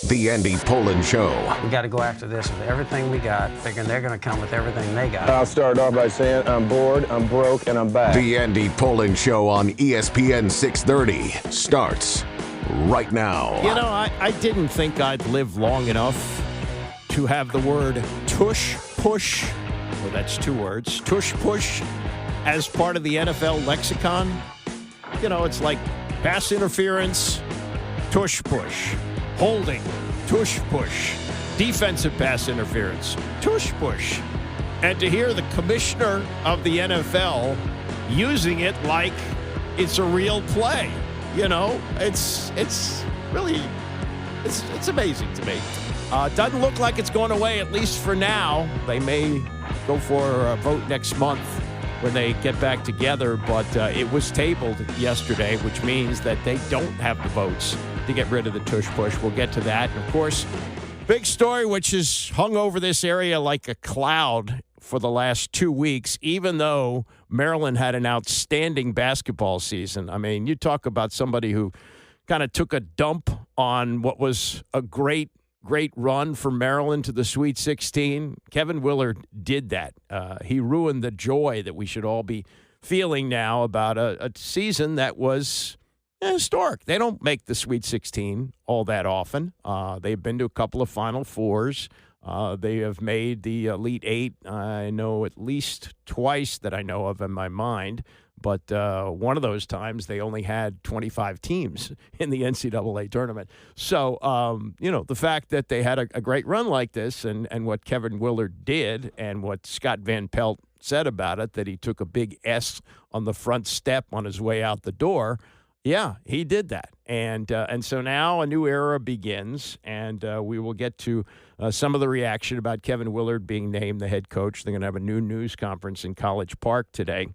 The Andy Pollin Show. We got to go after this with everything we got, figuring they're going to come with everything they got. I'll start off by saying I'm bored, I'm broke, and I'm back. The Andy Pollin Show on ESPN 630 starts right now. You know, I didn't think I'd live long enough to have the word tush push, well, that's two words, tush push, as part of the NFL lexicon. You know, it's like pass interference, tush push. Holding, tush push. Defensive pass interference, tush push. And to hear the commissioner of the NFL using it like it's a real play, you know, it's really amazing to me. Doesn't look like it's going away, at least for now. They may go for a vote next month when they get back together, but it was tabled yesterday, which means that they don't have the votes to get rid of the tush push. We'll get to that. And, of course, big story which has hung over this area like a cloud for the last 2 weeks, even though Maryland had an outstanding basketball season. I mean, you talk about somebody who kind of took a dump on what was a great run for Maryland to the Sweet 16. Kevin Willard did that. He ruined the joy that we should all be feeling now about a season that was historic. They don't make the Sweet 16 all that often. They've been to a couple of Final Fours. They have made the Elite Eight, I know at least twice that I know of in my mind. But one of those times they only had 25 teams in the NCAA tournament. So, you know, the fact that they had a great run like this and what Kevin Willard did and what Scott Van Pelt said about it, that he took a big S on the front step on his way out the door, yeah, he did that. And so now a new era begins, and we will get to some of the reaction about Kevin Willard being named the head coach. They're going to have a new news conference in College Park today.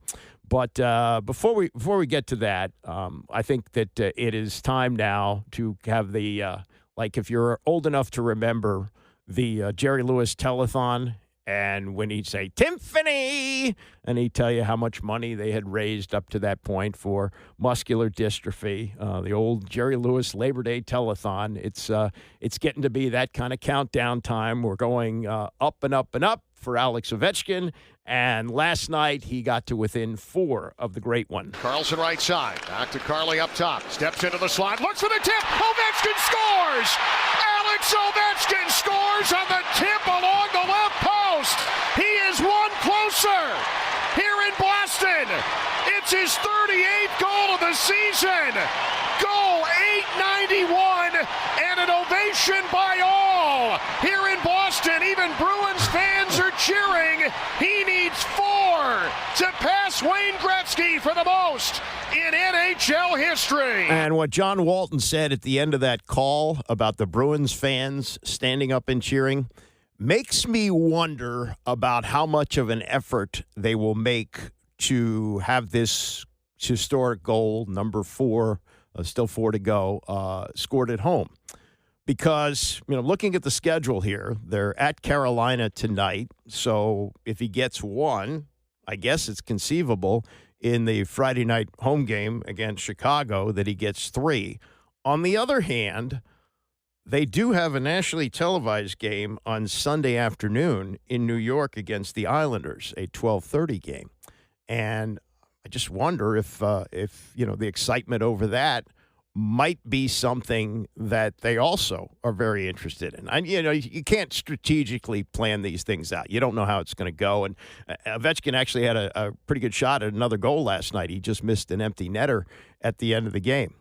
But before we get to that, I think that it is time now to have the, like if you're old enough to remember the Jerry Lewis telethon, and when he'd say, Timpani, and he'd tell you how much money they had raised up to that point for muscular dystrophy, the old Jerry Lewis Labor Day telethon. It's getting to be that kind of countdown time. We're going up and up and up for Alex Ovechkin, and last night he got to within 4 of the great one. Carlson right side, back to Carly up top, steps into the slot, looks for the tip, Ovechkin scores! Alex Ovechkin scores on the tip along the left post! He is one closer here in Boston. It's his 38th goal of the season. Goal 891 and an ovation by all here in Boston. Even Bruins fans are cheering. He needs 4 to pass Wayne Gretzky for the most in NHL history. And what John Walton said at the end of that call about the Bruins fans standing up and cheering makes me wonder about how much of an effort they will make to have this historic goal, number 4, still 4 to go, scored at home. Because, you know, looking at the schedule here, they're at Carolina tonight. So if he gets 1, I guess it's conceivable in the Friday night home game against Chicago that he gets 3. On the other hand, they do have a nationally televised game on Sunday afternoon in New York against the Islanders, a 12:30 game. And I just wonder if you know, the excitement over that might be something that they also are very interested in. And, you know, you can't strategically plan these things out. You don't know how it's going to go. And Ovechkin actually had a pretty good shot at another goal last night. He just missed an empty netter at the end of the game.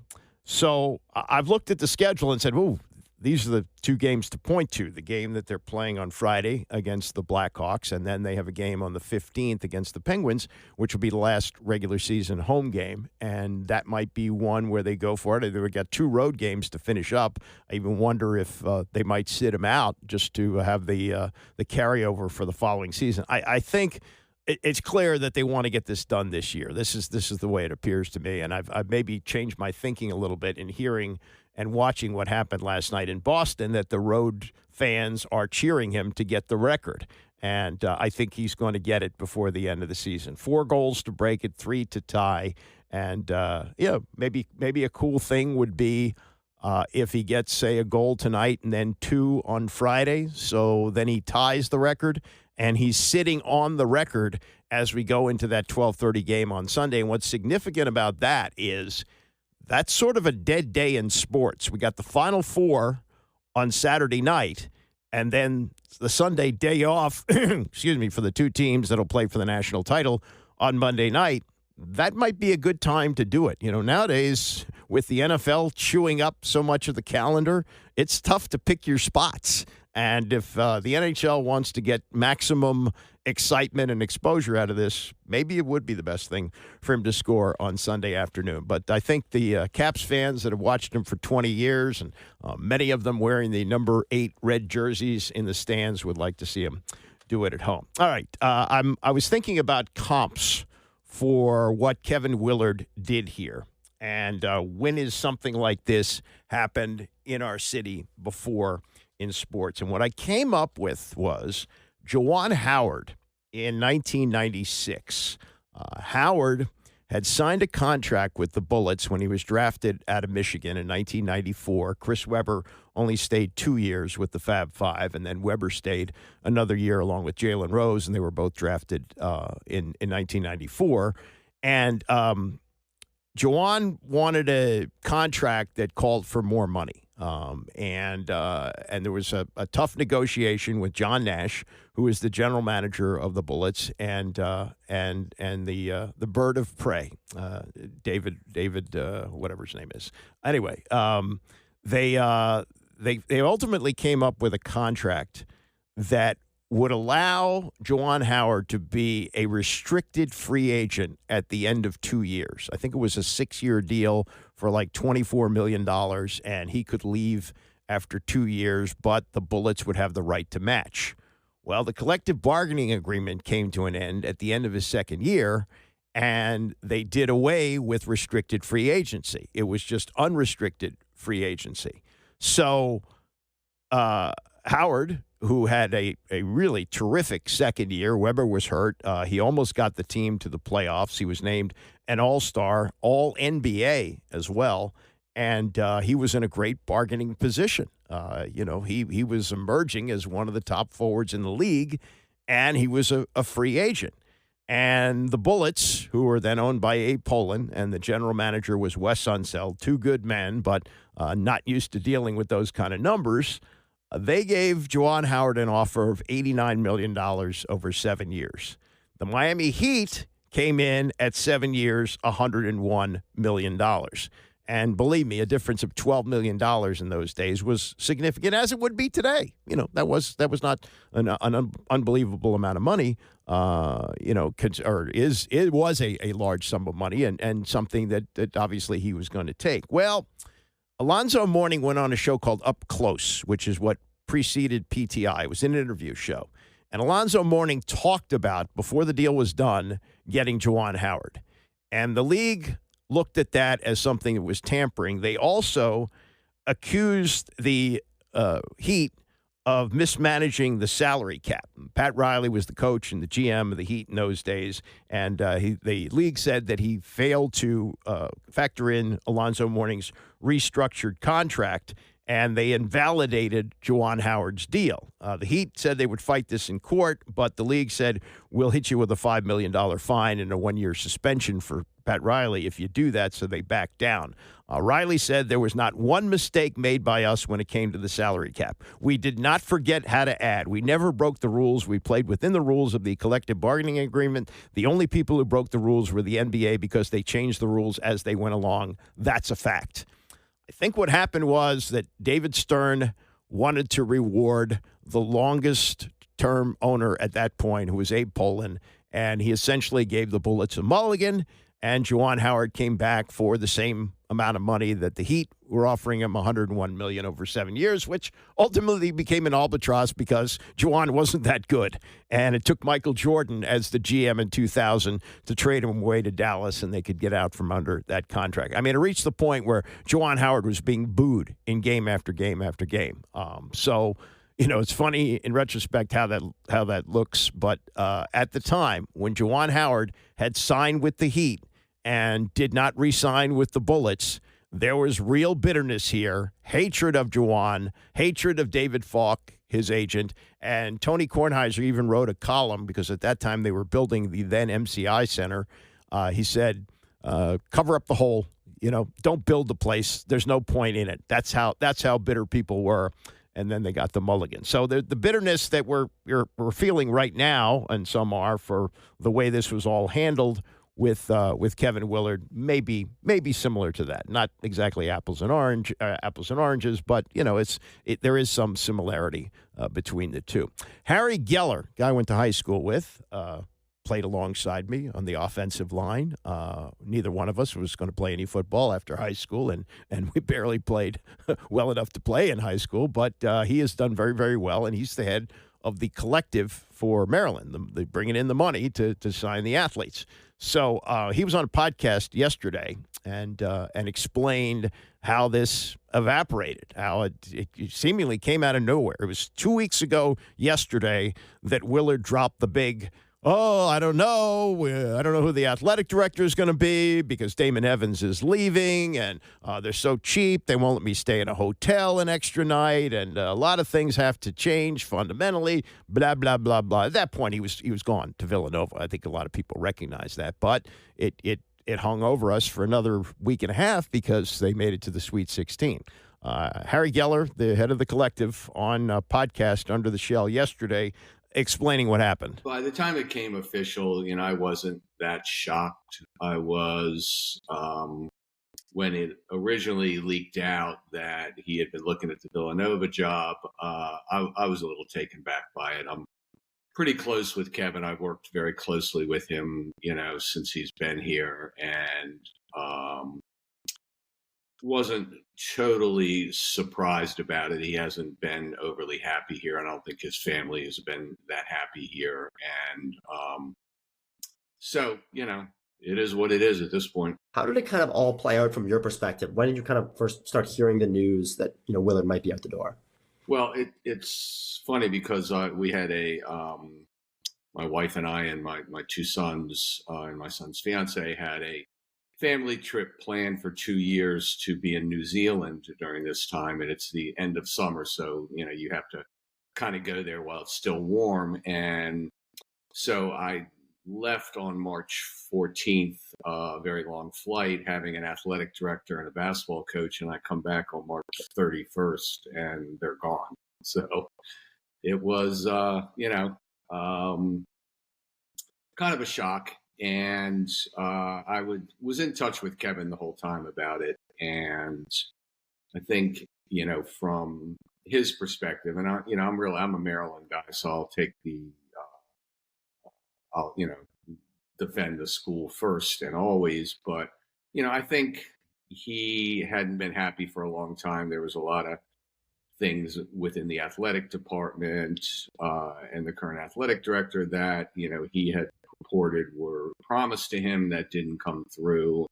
So I've looked at the schedule and said, ooh, these are the 2 games to point to. The game that they're playing on Friday against the Blackhawks, and then they have a game on the 15th against the Penguins, which will be the last regular season home game. And that might be one where they go for it. They've got 2 road games to finish up. I even wonder if they might sit him out just to have the carryover for the following season. I think it's clear that they want to get this done this year. This is the way it appears to me. And I've maybe changed my thinking a little bit in hearing and watching what happened last night in Boston, that the road fans are cheering him to get the record. And I think he's going to get it before the end of the season. 4 goals to break it, 3 to tie. And, maybe a cool thing would be if he gets, say, a goal tonight and then 2 on Friday. So then he ties the record, and he's sitting on the record as we go into that 12:30 game on Sunday. And what's significant about that is that's sort of a dead day in sports. We got the Final Four on Saturday night, and then the Sunday day off, excuse me, for the two teams that'll play for the national title on Monday night. That might be a good time to do it. You know, nowadays, with the NFL chewing up so much of the calendar, it's tough to pick your spots. And if the NHL wants to get maximum excitement and exposure out of this, maybe it would be the best thing for him to score on Sunday afternoon. But I think the Caps fans that have watched him for 20 years, and many of them wearing the number 8 red jerseys in the stands, would like to see him do it at home. All right, I was thinking about comps for what Kevin Willard did here. And when has something like this happened in our city before in sports? And what I came up with was Juwan Howard in 1996. Howard had signed a contract with the Bullets when he was drafted out of Michigan in 1994. Chris Webber only stayed 2 years with the Fab Five, and then Webber stayed another year along with Jalen Rose, and they were both drafted in 1994. And Juwan wanted a contract that called for more money. And there was a tough negotiation with John Nash, who is the general manager of the Bullets, and the bird of prey, David, whatever his name is. Anyway, they ultimately came up with a contract that would allow Juwan Howard to be a restricted free agent at the end of 2 years. I think it was a 6-year deal for like $24 million, and he could leave after 2 years, but the Bullets would have the right to match. Well, the collective bargaining agreement came to an end at the end of his second year, and they did away with restricted free agency. It was just unrestricted free agency. So Howard, who had a really terrific second year. Weber was hurt. He almost got the team to the playoffs. He was named an All-Star, All-NBA as well, and he was in a great bargaining position. He was emerging as one of the top forwards in the league, and he was a free agent. And the Bullets, who were then owned by Abe Pollin, and the general manager was Wes Unseld, two good men, but not used to dealing with those kind of numbers. They gave Juwan Howard an offer of $89 million over 7 years. The Miami Heat came in at 7 years, $101 million. And believe me, a difference of $12 million in those days was significant, as it would be today. You know, that was not an unbelievable amount of money, it was a large sum of money and something that obviously he was going to take. Well, Alonzo Mourning went on a show called Up Close, which is what preceded PTI. It was an interview show. And Alonzo Mourning talked about, before the deal was done, getting Juwan Howard. And the league looked at that as something that was tampering. They also accused the Heat of mismanaging the salary cap. Pat Riley was the coach and the GM of the Heat in those days, and the league said that he failed to factor in Alonzo Mourning's restructured contract, and they invalidated Juwan Howard's deal. The Heat said they would fight this in court, but the league said, we'll hit you with a $5 million fine and a 1-year suspension for Pat Riley if you do that, so they backed down. Riley said there was not one mistake made by us when it came to the salary cap. We did not forget how to add. We never broke the rules. We played within the rules of the collective bargaining agreement. The only people who broke the rules were the NBA because they changed the rules as they went along. That's a fact. I think what happened was that David Stern wanted to reward the longest-term owner at that point, who was Abe Pollin, and he essentially gave the Bullets a mulligan, and Juwan Howard came back for the same amount of money that the Heat were offering him, $101 million over 7 years, which ultimately became an albatross because Juwan wasn't that good. And it took Michael Jordan as the GM in 2000 to trade him away to Dallas, and they could get out from under that contract. I mean, it reached the point where Juwan Howard was being booed in game after game after game. It's funny in retrospect how that looks, but at the time when Juwan Howard had signed with the Heat and did not re-sign with the Bullets, there was real bitterness here, hatred of Juwan, hatred of David Falk, his agent, and Tony Kornheiser even wrote a column because at that time they were building the then MCI Center. He said, cover up the hole, don't build the place. There's no point in it. That's how bitter people were. And then they got the mulligan. So the bitterness that we're feeling right now, and some are, for the way this was all handled with Kevin Willard, may be similar to that. Not exactly apples and oranges, but there is some similarity between the two. Harry Geller, guy I went to high school with, played alongside me on the offensive line. Neither one of us was going to play any football after high school, and we barely played well enough to play in high school, but he has done very, very well, and he's the head of the collective for Maryland. They're bringing in the money to sign the athletes. So he was on a podcast yesterday and explained how this evaporated, how it seemingly came out of nowhere. It was 2 weeks ago yesterday that Willard dropped the big, I don't know. I don't know who the athletic director is going to be because Damon Evans is leaving, and they're so cheap. They won't let me stay in a hotel an extra night, and a lot of things have to change fundamentally, blah, blah, blah, blah. At that point, he was gone to Villanova. I think a lot of people recognize that, but it hung over us for another week and a half because they made it to the Sweet 16. Harry Geller, the head of the collective, on a podcast Under the Shell yesterday, explaining what happened. By the time it came official, I wasn't that shocked. I was, when it originally leaked out that he had been looking at the Villanova job, I was a little taken back by it. I'm pretty close with Kevin. I've worked very closely with him, since he's been here, and wasn't totally surprised about it. He hasn't been overly happy here. I don't think his family has been that happy here. And so, it is what it is at this point. How did it kind of all play out from your perspective? When did you kind of first start hearing the news that, Willard might be out the door? Well, it's funny because we had my wife and I and my two sons and my son's fiance had a family trip planned for 2 years to be in New Zealand during this time. And it's the end of summer. So, you have to kind of go there while it's still warm. And so I left on March 14th, a very long flight, having an athletic director and a basketball coach. And I come back on March 31st and they're gone. So it was, kind of a shock. And I was in touch with Kevin the whole time about it. And I think, from his perspective, and I'm a Maryland guy, so I'll take I'll defend the school first and always. But, I think he hadn't been happy for a long time. There was a lot of things within the athletic department and the current athletic director that, he had reported were promised to him that didn't come through.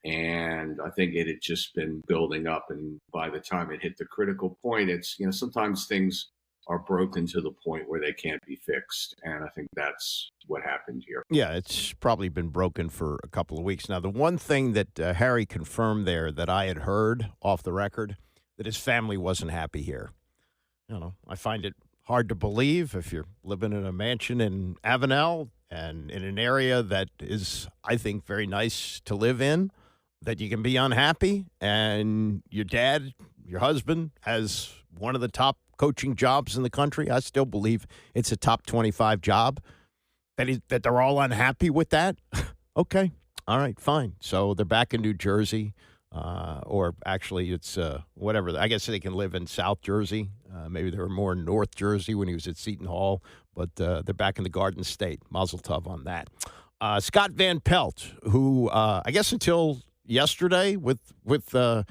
And I think it had just been building up. And by the time it hit the critical point, it's, sometimes things are broken to the point where they can't be fixed. And I think that's what happened here. Yeah, it's probably been broken for a couple of weeks. Now, the one thing that Harry confirmed there that I had heard off the record, that his family wasn't happy here. I find it hard to believe if you're living in a mansion in Avenel and in an area that is, I think, very nice to live in, that you can be unhappy, and your dad, your husband, has one of the top coaching jobs in the country. I still believe it's a top 25 job. That they're all unhappy with that? Okay. All right, fine. So they're back in New Jersey, or actually it's whatever. I guess they can live in South Jersey. Maybe they were more in North Jersey when he was at Seton Hall, but they're back in the Garden State. Mazel tov on that. Scott Van Pelt, who I guess until yesterday with the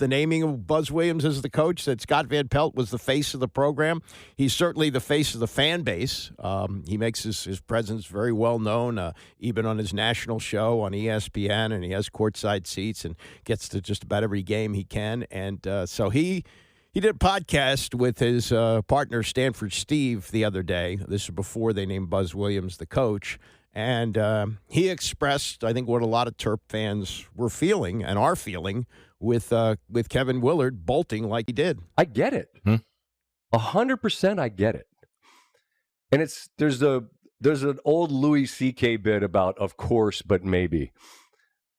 naming of Buzz Williams as the coach, that Scott Van Pelt was the face of the program. He's certainly the face of the fan base. He makes his presence very well known, even on his national show on ESPN, and he has courtside seats and gets to just about every game he can. And so he did a podcast with his partner, Stanford Steve, the other day. This is before they named Buzz Williams the coach. And he expressed, I think, what a lot of Terp fans were feeling and are feeling with Kevin Willard bolting like he did. I get it. 100% I get it. And there's an old Louis C.K. bit about of course, but maybe.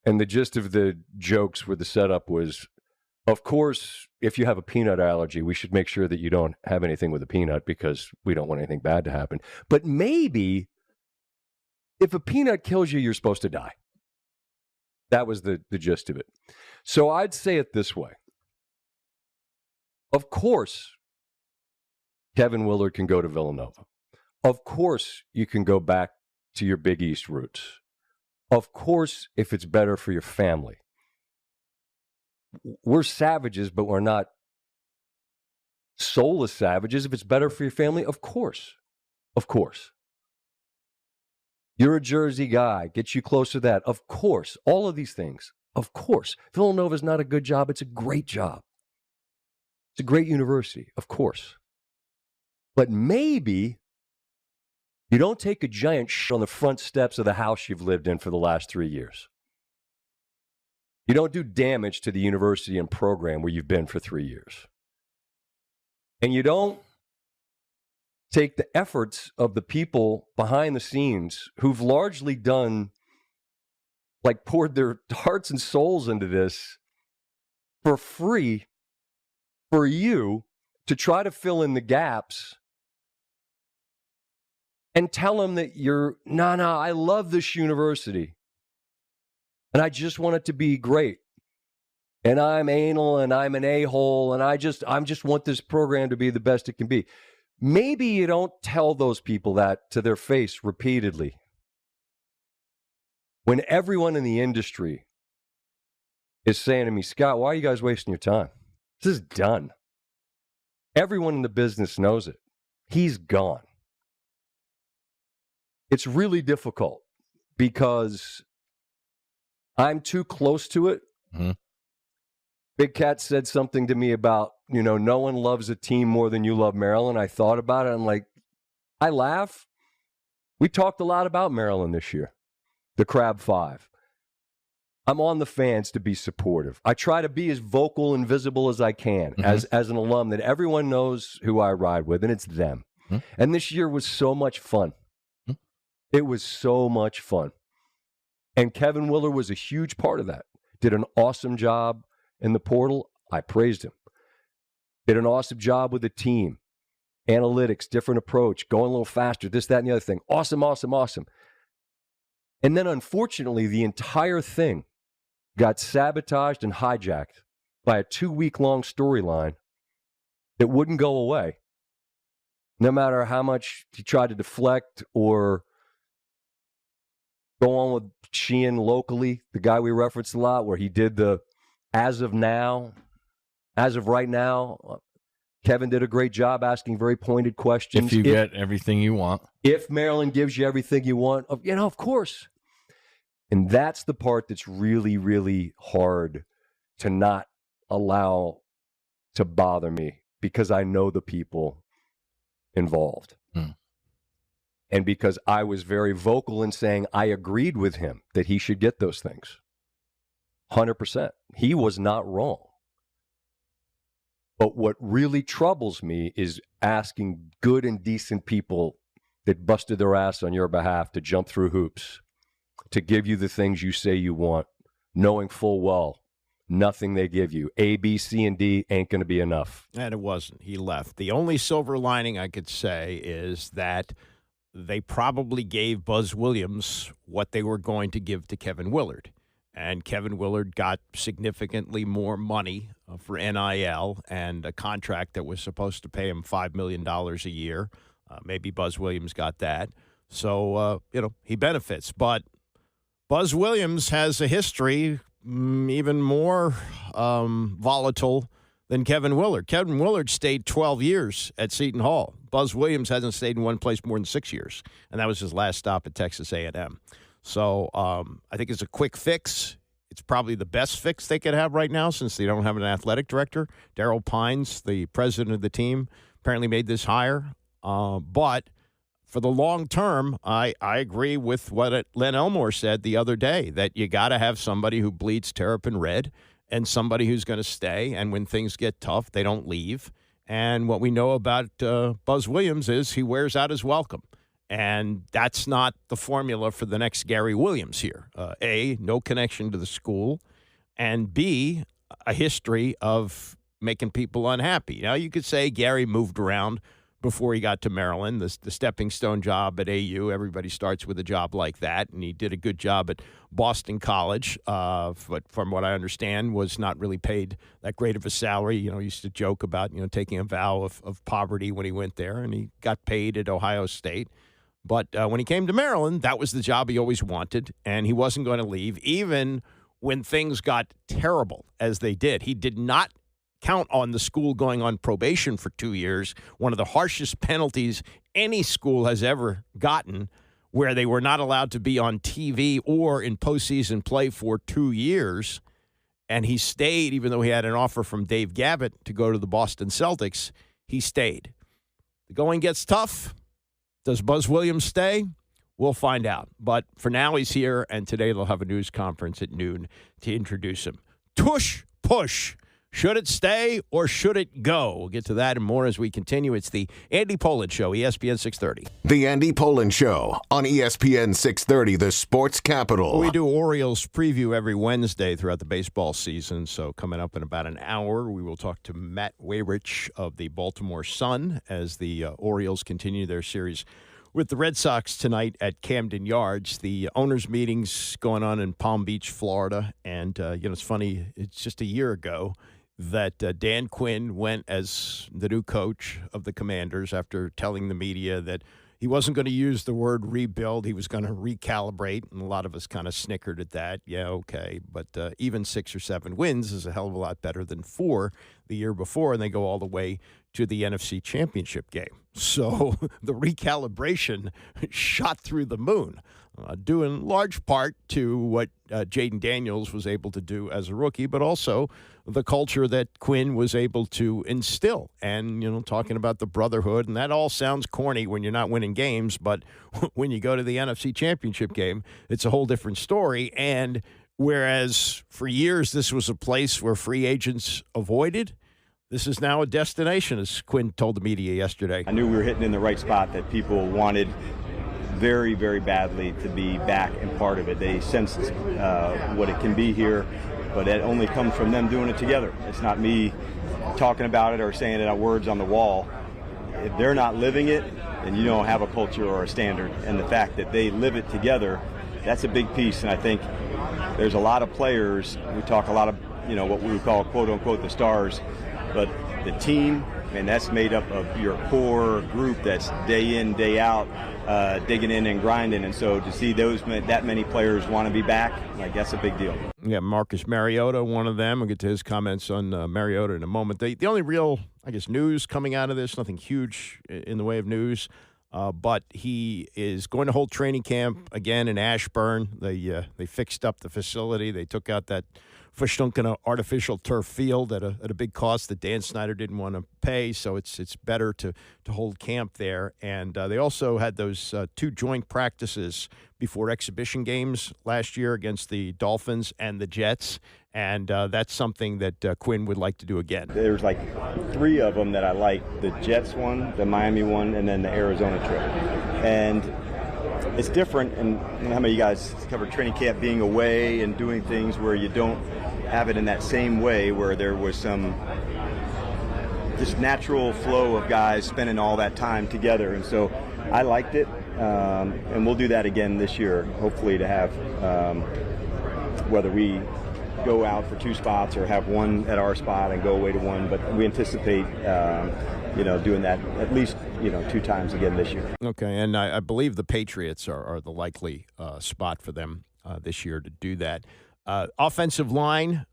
And the gist of the jokes with the setup was, of course, if you have a peanut allergy, we should make sure that you don't have anything with a peanut because we don't want anything bad to happen. But maybe if a peanut kills you, you're supposed to die. That was the gist of it. So I'd say it this way. Of course, Kevin Willard can go to Villanova. Of course, you can go back to your Big East roots. Of course, if it's better for your family. We're savages, but we're not soulless savages. If it's better for your family, of course. Of course. You're a Jersey guy. Gets you close to that. Of course. All of these things. Of course. Villanova's not a good job. It's a great job. It's a great university. Of course. But maybe you don't take a giant shit on the front steps of the house you've lived in for the last 3 years. You don't do damage to the university and program where you've been for 3 years. And you don't take the efforts of the people behind the scenes who've largely poured their hearts and souls into this for free for you to try to fill in the gaps and tell them that I love this university. And I just want it to be great. And I'm anal and I'm an a-hole and I just want this program to be the best it can be. Maybe you don't tell those people that to their face repeatedly. When everyone in the industry is saying to me, Scott, why are you guys wasting your time? This is done. Everyone in the business knows it. He's gone. It's really difficult because I'm too close to it. Mm-hmm. Big Cat said something to me about, no one loves a team more than you love Maryland. I thought about it. I'm like, I laugh. We talked a lot about Maryland this year, the Crab Five. I'm on the fans to be supportive. I try to be as vocal and visible as I can as an alum that everyone knows who I ride with, and it's them. Mm-hmm. And this year was so much fun. Mm-hmm. It was so much fun. And Kevin Willard was a huge part of that. Did an awesome job in the portal. I praised him. Did an awesome job with the team. Analytics, different approach, going a little faster, this, that, and the other thing. Awesome, awesome, awesome. And then, unfortunately, the entire thing got sabotaged and hijacked by a 2-week-long storyline that wouldn't go away. No matter how much he tried to deflect or go on with Sheehan locally, the guy we referenced a lot, where he did the as of right now, Kevin did a great job asking very pointed questions. If you get everything you want. If Maryland gives you everything you want, of course. And that's the part that's really, really hard to not allow to bother me because I know the people involved. And because I was very vocal in saying I agreed with him that he should get those things. 100%. He was not wrong. But what really troubles me is asking good and decent people that busted their ass on your behalf to jump through hoops, to give you the things you say you want, knowing full well nothing they give you, A, B, C, and D ain't going to be enough. And it wasn't. He left. The only silver lining I could say is that they probably gave Buzz Williams what they were going to give to Kevin Willard. And Kevin Willard got significantly more money for NIL and a contract that was supposed to pay him $5 million a year. Maybe Buzz Williams got that. So, he benefits. But Buzz Williams has a history even more volatile than Kevin Willard. Kevin Willard stayed 12 years at Seton Hall. Buzz Williams hasn't stayed in one place more than 6 years, and that was his last stop at Texas A&M. So I think it's a quick fix. It's probably the best fix they could have right now since they don't have an athletic director. Daryl Pines, the president of the team, apparently made this hire. But for the long term, I agree with what Len Elmore said the other day, that you got to have somebody who bleeds Terrapin red and somebody who's going to stay. And when things get tough, they don't leave. And what we know about Buzz Williams is he wears out his welcome. And that's not the formula for the next Gary Williams here. A, no connection to the school. And B, a history of making people unhappy. Now, you could say Gary moved around before he got to Maryland, the stepping stone job at AU. Everybody starts with a job like that, and he did a good job at Boston College, but from what I understand, was not really paid that great of a salary. He used to joke about, taking a vow of poverty when he went there, and he got paid at Ohio State. But when he came to Maryland, that was the job he always wanted, and he wasn't going to leave, even when things got terrible, as they did. He did not count on the school going on probation for 2 years, one of the harshest penalties any school has ever gotten, where they were not allowed to be on TV or in postseason play for 2 years. And he stayed, even though he had an offer from Dave Gavitt to go to the Boston Celtics. He stayed. The going gets tough. Does Buzz Williams stay? We'll find out. But for now, he's here, and today they'll have a news conference at noon to introduce him. Tush push. Should it stay or should it go? We'll get to that and more as we continue. It's the Andy Pollin Show, ESPN 630. The Andy Pollin Show on ESPN 630, the sports capital. We do Orioles preview every Wednesday throughout the baseball season. So coming up in about an hour, we will talk to Matt Wayrich of the Baltimore Sun as the Orioles continue their series with the Red Sox tonight at Camden Yards. The owners' meeting's going on in Palm Beach, Florida. And, it's funny, it's just a year ago that Dan Quinn went as the new coach of the Commanders after telling the media that he wasn't going to use the word rebuild. He was going to recalibrate, and a lot of us kind of snickered at that. Yeah, okay, but even 6 or 7 wins is a hell of a lot better than 4 the year before, and they go all the way to the NFC Championship game. So the recalibration shot through the moon, due in large part to what Jaden Daniels was able to do as a rookie, but also the culture that Quinn was able to instill. And, talking about the brotherhood, and that all sounds corny when you're not winning games, but when you go to the NFC Championship game, it's a whole different story. And whereas for years this was a place where free agents avoided, this is now a destination, as Quinn told the media yesterday. I knew we were hitting in the right spot, that people wanted very, very badly to be back and part of it. They sensed what it can be here, but it only comes from them doing it together. It's not me talking about it or saying it out words on the wall. If they're not living it, then you don't have a culture or a standard. And the fact that they live it together, that's a big piece. And I think there's a lot of players, we talk a lot of, what we would call, quote unquote, the stars, but the team, and that's made up of your core group that's day in, day out, digging in and grinding. And so to see that many players want to be back, that's a big deal. Yeah, Marcus Mariota, one of them. We'll get to his comments on Mariota in a moment. The only real, news coming out of this, nothing huge in the way of news, but he is going to hold training camp again in Ashburn. They fixed up the facility. They took out that Verschunken artificial turf field at a big cost that Dan Snyder didn't want to pay, so it's better to hold camp there. And they also had those 2 joint practices before exhibition games last year against the Dolphins and the Jets, and that's something that Quinn would like to do again. There's 3 of them that I like: the Jets one, the Miami one, and then the Arizona trip. And it's different, and I don't know how many of you guys covered training camp being away and doing things where you don't have it in that same way, where there was some just natural flow of guys spending all that time together. And so I liked it, and we'll do that again this year, hopefully, to have whether we go out for 2 spots or have one at our spot and go away to one, but we anticipate doing that at least 2 times again this year. Okay, and I believe the Patriots are the likely spot for them this year to do that. Offensive line,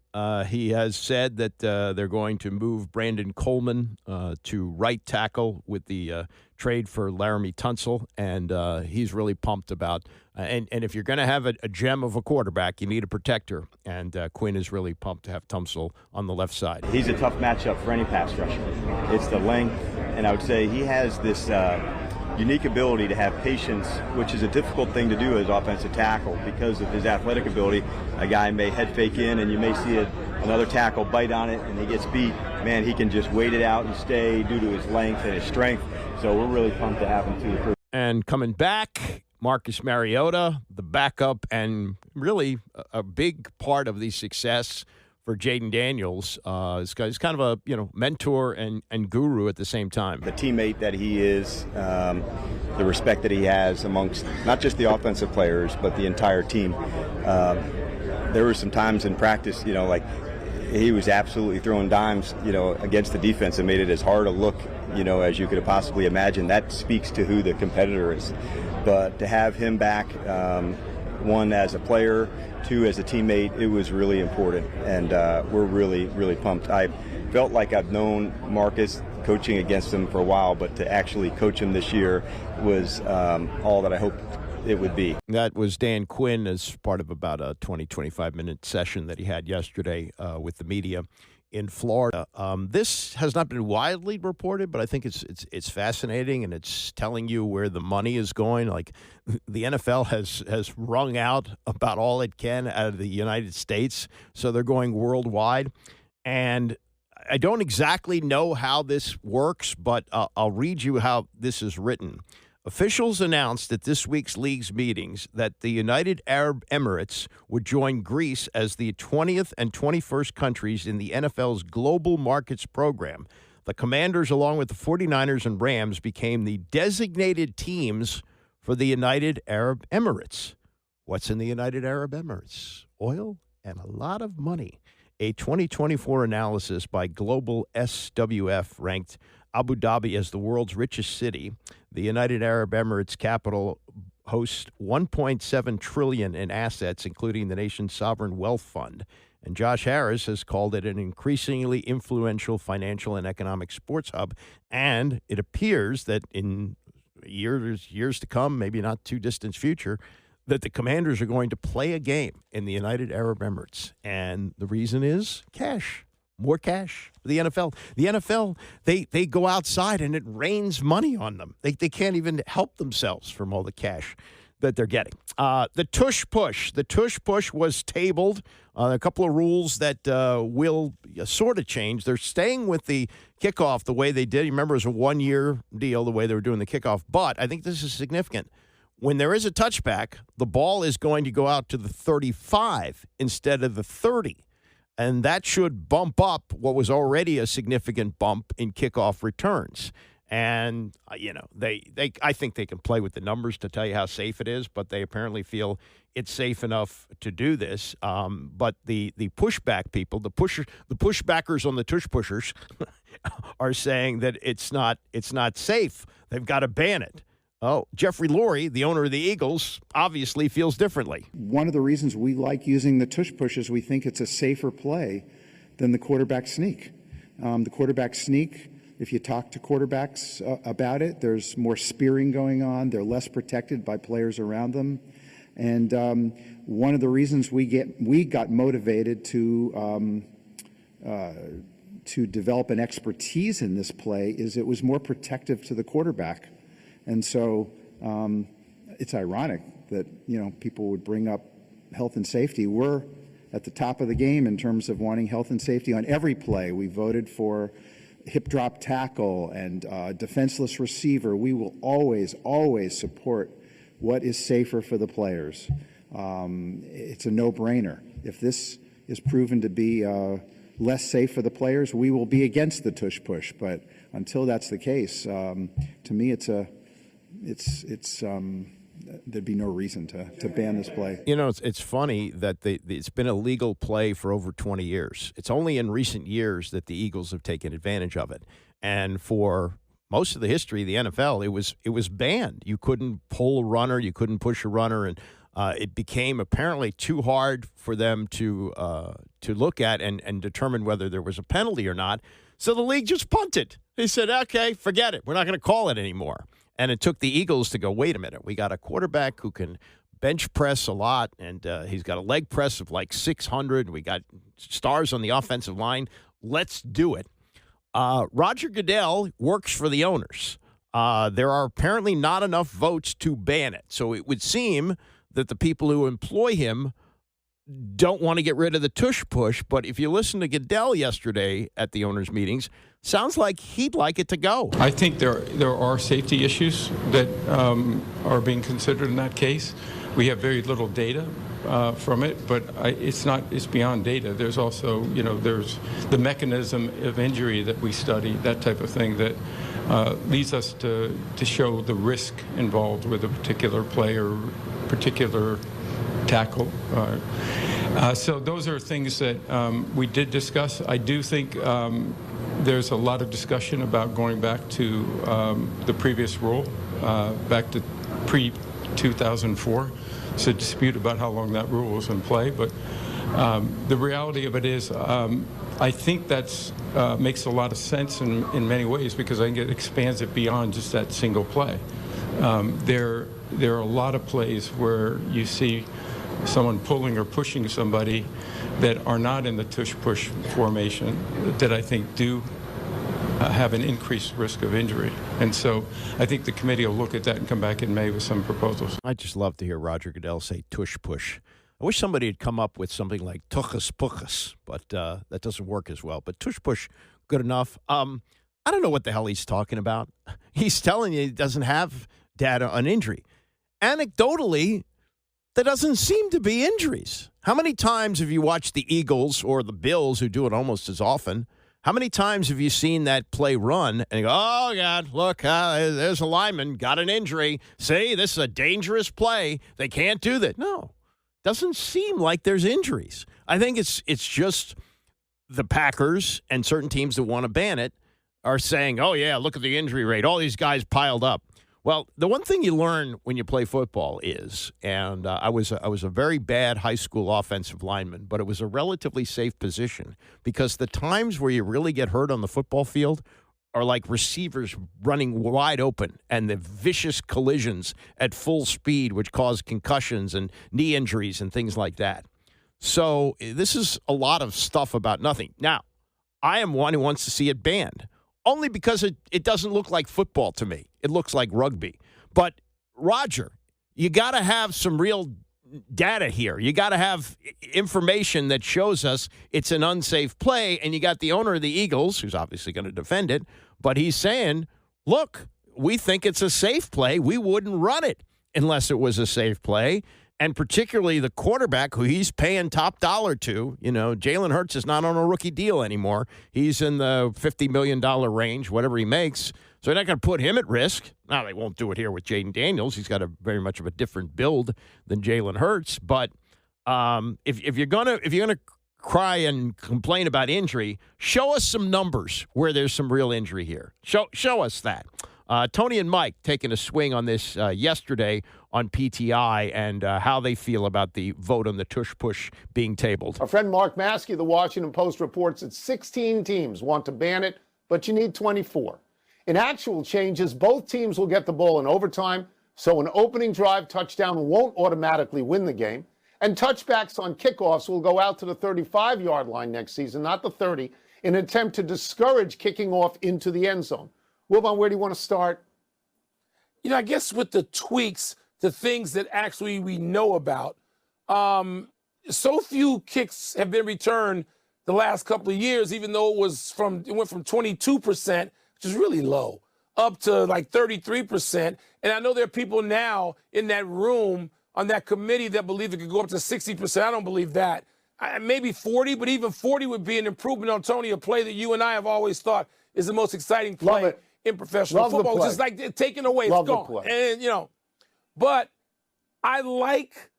he has said that they're going to move Brandon Coleman to right tackle with the trade for Laramie Tunsil, and he's really pumped about. And if you're going to have a gem of a quarterback, you need a protector, and Quinn is really pumped to have Tunsil on the left side. He's a tough matchup for any pass rusher. It's the length, and I would say he has this unique ability to have patience, which is a difficult thing to do as offensive tackle because of his athletic ability. A guy may head fake in, and you may see another tackle bite on it, and he gets beat. Man, he can just wait it out and stay due to his length and his strength. So we're really pumped to have him through the crew. And coming back, Marcus Mariota, the backup, and really a big part of the success for Jaden Daniels. He's kind of a mentor and guru at the same time. The teammate that he is, the respect that he has amongst not just the offensive players but the entire team. There were some times in practice, like he was absolutely throwing dimes, against the defense and made it as hard a look, as you could possibly imagine. That speaks to who the competitor is. But to have him back, one as a player, two as a teammate, it was really important, and we're really, really pumped. I felt like I've known Marcus coaching against him for a while, but to actually coach him this year was all that I hoped it would be. That was Dan Quinn as part of about a 20-25-minute session that he had yesterday with the media in Florida. This has not been widely reported, but I think it's fascinating, and it's telling you where the money is going. Like, the NFL has wrung out about all it can out of the United States, so they're going worldwide. And I don't exactly know how this works, but I'll read you how this is written. Officials announced at this week's league's meetings that the United Arab Emirates would join Greece as the 20th and 21st countries in the NFL's Global Markets program. The Commanders, along with the 49ers and Rams, became the designated teams for the United Arab Emirates. What's in the United Arab Emirates? Oil and a lot of money. A 2024 analysis by Global SWF ranked Abu Dhabi as the world's richest city. The United Arab Emirates capital hosts $1.7 trillion in assets, including the nation's sovereign wealth fund. And Josh Harris has called it an increasingly influential financial and economic sports hub. And it appears that in years to come, maybe not too distant future, that the Commanders are going to play a game in the United Arab Emirates. And the reason is cash. More cash for the NFL. The NFL, they go outside and it rains money on them. They can't even help themselves from all the cash that they're getting. The tush push. The tush push was tabled. A couple of rules that will sort of change. They're staying with the kickoff the way they did. You remember it was a one-year deal the way they were doing the kickoff. But I think this is significant. When there is a touchback, the ball is going to go out to the 35 instead of the 30. And that should bump up what was already a significant bump in kickoff returns. And, I think they can play with the numbers to tell you how safe it is, but they apparently feel it's safe enough to do this. But the pushback people, the pushbackers on the tush pushers are saying that it's not safe. They've got to ban it. Oh, Jeffrey Lurie, the owner of the Eagles, obviously feels differently. One of the reasons we like using the tush push is we think it's a safer play than the quarterback sneak. The quarterback sneak, if you talk to quarterbacks about it, there's more spearing going on. They're less protected by players around them. And one of the reasons we got motivated to develop an expertise in this play is it was more protective to the quarterback. And so it's ironic that, people would bring up health and safety. We're at the top of the game in terms of wanting health and safety on every play. We voted for hip drop tackle and defenseless receiver. We will always, always support what is safer for the players. It's a no-brainer. If this is proven to be less safe for the players, we will be against the tush push. But until that's the case, to me, there'd be no reason to ban this play. It's funny that it's been a legal play for over 20 years. It's only in recent years that the Eagles have taken advantage of it. And for most of the history of the NFL, it was banned. You couldn't pull a runner, you couldn't push a runner, and it became apparently too hard for them to look at and determine whether there was a penalty or not. So the league just punted. They said, okay, forget it. We're not going to call it anymore. And it took the Eagles to go, wait a minute, we got a quarterback who can bench press a lot, and he's got a leg press of like 600. We got stars on the offensive line. Let's do it. Roger Goodell works for the owners. there are apparently not enough votes to ban it. So it would seem that the people who employ him don't want to get rid of the tush push. But if you listen to Goodell yesterday at the owners' meetings, sounds like he'd like it to go. I think there are safety issues that are being considered in that case. We have very little data from it, but it's beyond data. There's also, there's the mechanism of injury that we study, that type of thing that leads us to show the risk involved with a particular play or particular tackle. So those are things that we did discuss. I do think there's a lot of discussion about going back to the previous rule, back to pre-2004. It's a dispute about how long that rule was in play, but the reality of it is I think that makes a lot of sense in many ways, because I think it expands it beyond just that single play. There are a lot of plays where you see someone pulling or pushing somebody that are not in the tush-push formation that I think do have an increased risk of injury. And so I think the committee will look at that and come back in May with some proposals. I just love to hear Roger Goodell say tush-push. I wish somebody had come up with something like tuchus-puchus, but that doesn't work as well. But tush-push, good enough. I don't know what the hell he's talking about. He's telling you he doesn't have data on injury. Anecdotally, there doesn't seem to be injuries. How many times have you watched the Eagles or the Bills, who do it almost as often? How many times have you seen that play run and you go, oh, God, look, there's a lineman, got an injury. See, this is a dangerous play. They can't do that. No, doesn't seem like there's injuries. I think it's just the Packers and certain teams that want to ban it are saying, oh, yeah, look at the injury rate. All these guys piled up. Well, the one thing you learn when you play football is, and I was a very bad high school offensive lineman, but it was a relatively safe position, because the times where you really get hurt on the football field are like receivers running wide open and the vicious collisions at full speed, which cause concussions and knee injuries and things like that. So this is a lot of stuff about nothing. Now, I am one who wants to see it banned, only because it doesn't look like football to me. It looks like rugby. But, Roger, you got to have some real data here. You got to have information that shows us it's an unsafe play, and you got the owner of the Eagles, who's obviously going to defend it, but he's saying, look, we think it's a safe play. We wouldn't run it unless it was a safe play. And particularly the quarterback who he's paying top dollar to, Jalen Hurts is not on a rookie deal anymore. He's in the $50 million range, whatever he makes. So they're not going to put him at risk. Now, they won't do it here with Jaden Daniels. He's got a very much of a different build than Jalen Hurts. But if you're gonna cry and complain about injury, show us some numbers where there's some real injury here. Show us that. Tony and Mike taking a swing on this yesterday on PTI and how they feel about the vote on the tush-push being tabled. Our friend Mark Maskey of the Washington Post reports that 16 teams want to ban it, but you need 24. In actual changes, both teams will get the ball in overtime, so an opening drive touchdown won't automatically win the game. And touchbacks on kickoffs will go out to the 35-yard line next season, not the 30, in an attempt to discourage kicking off into the end zone. Wilbon, where do you want to start? I guess with the tweaks to things that actually we know about, so few kicks have been returned the last couple of years, even though it went from 22%, which is really low, up to like 33%. And I know there are people now in that room on that committee that believe it could go up to 60%. I don't believe that. Maybe 40, but even 40 would be an improvement on, Tony, a play that you and I have always thought is the most exciting play in professional football. Just like taking away, it's gone. And, but I like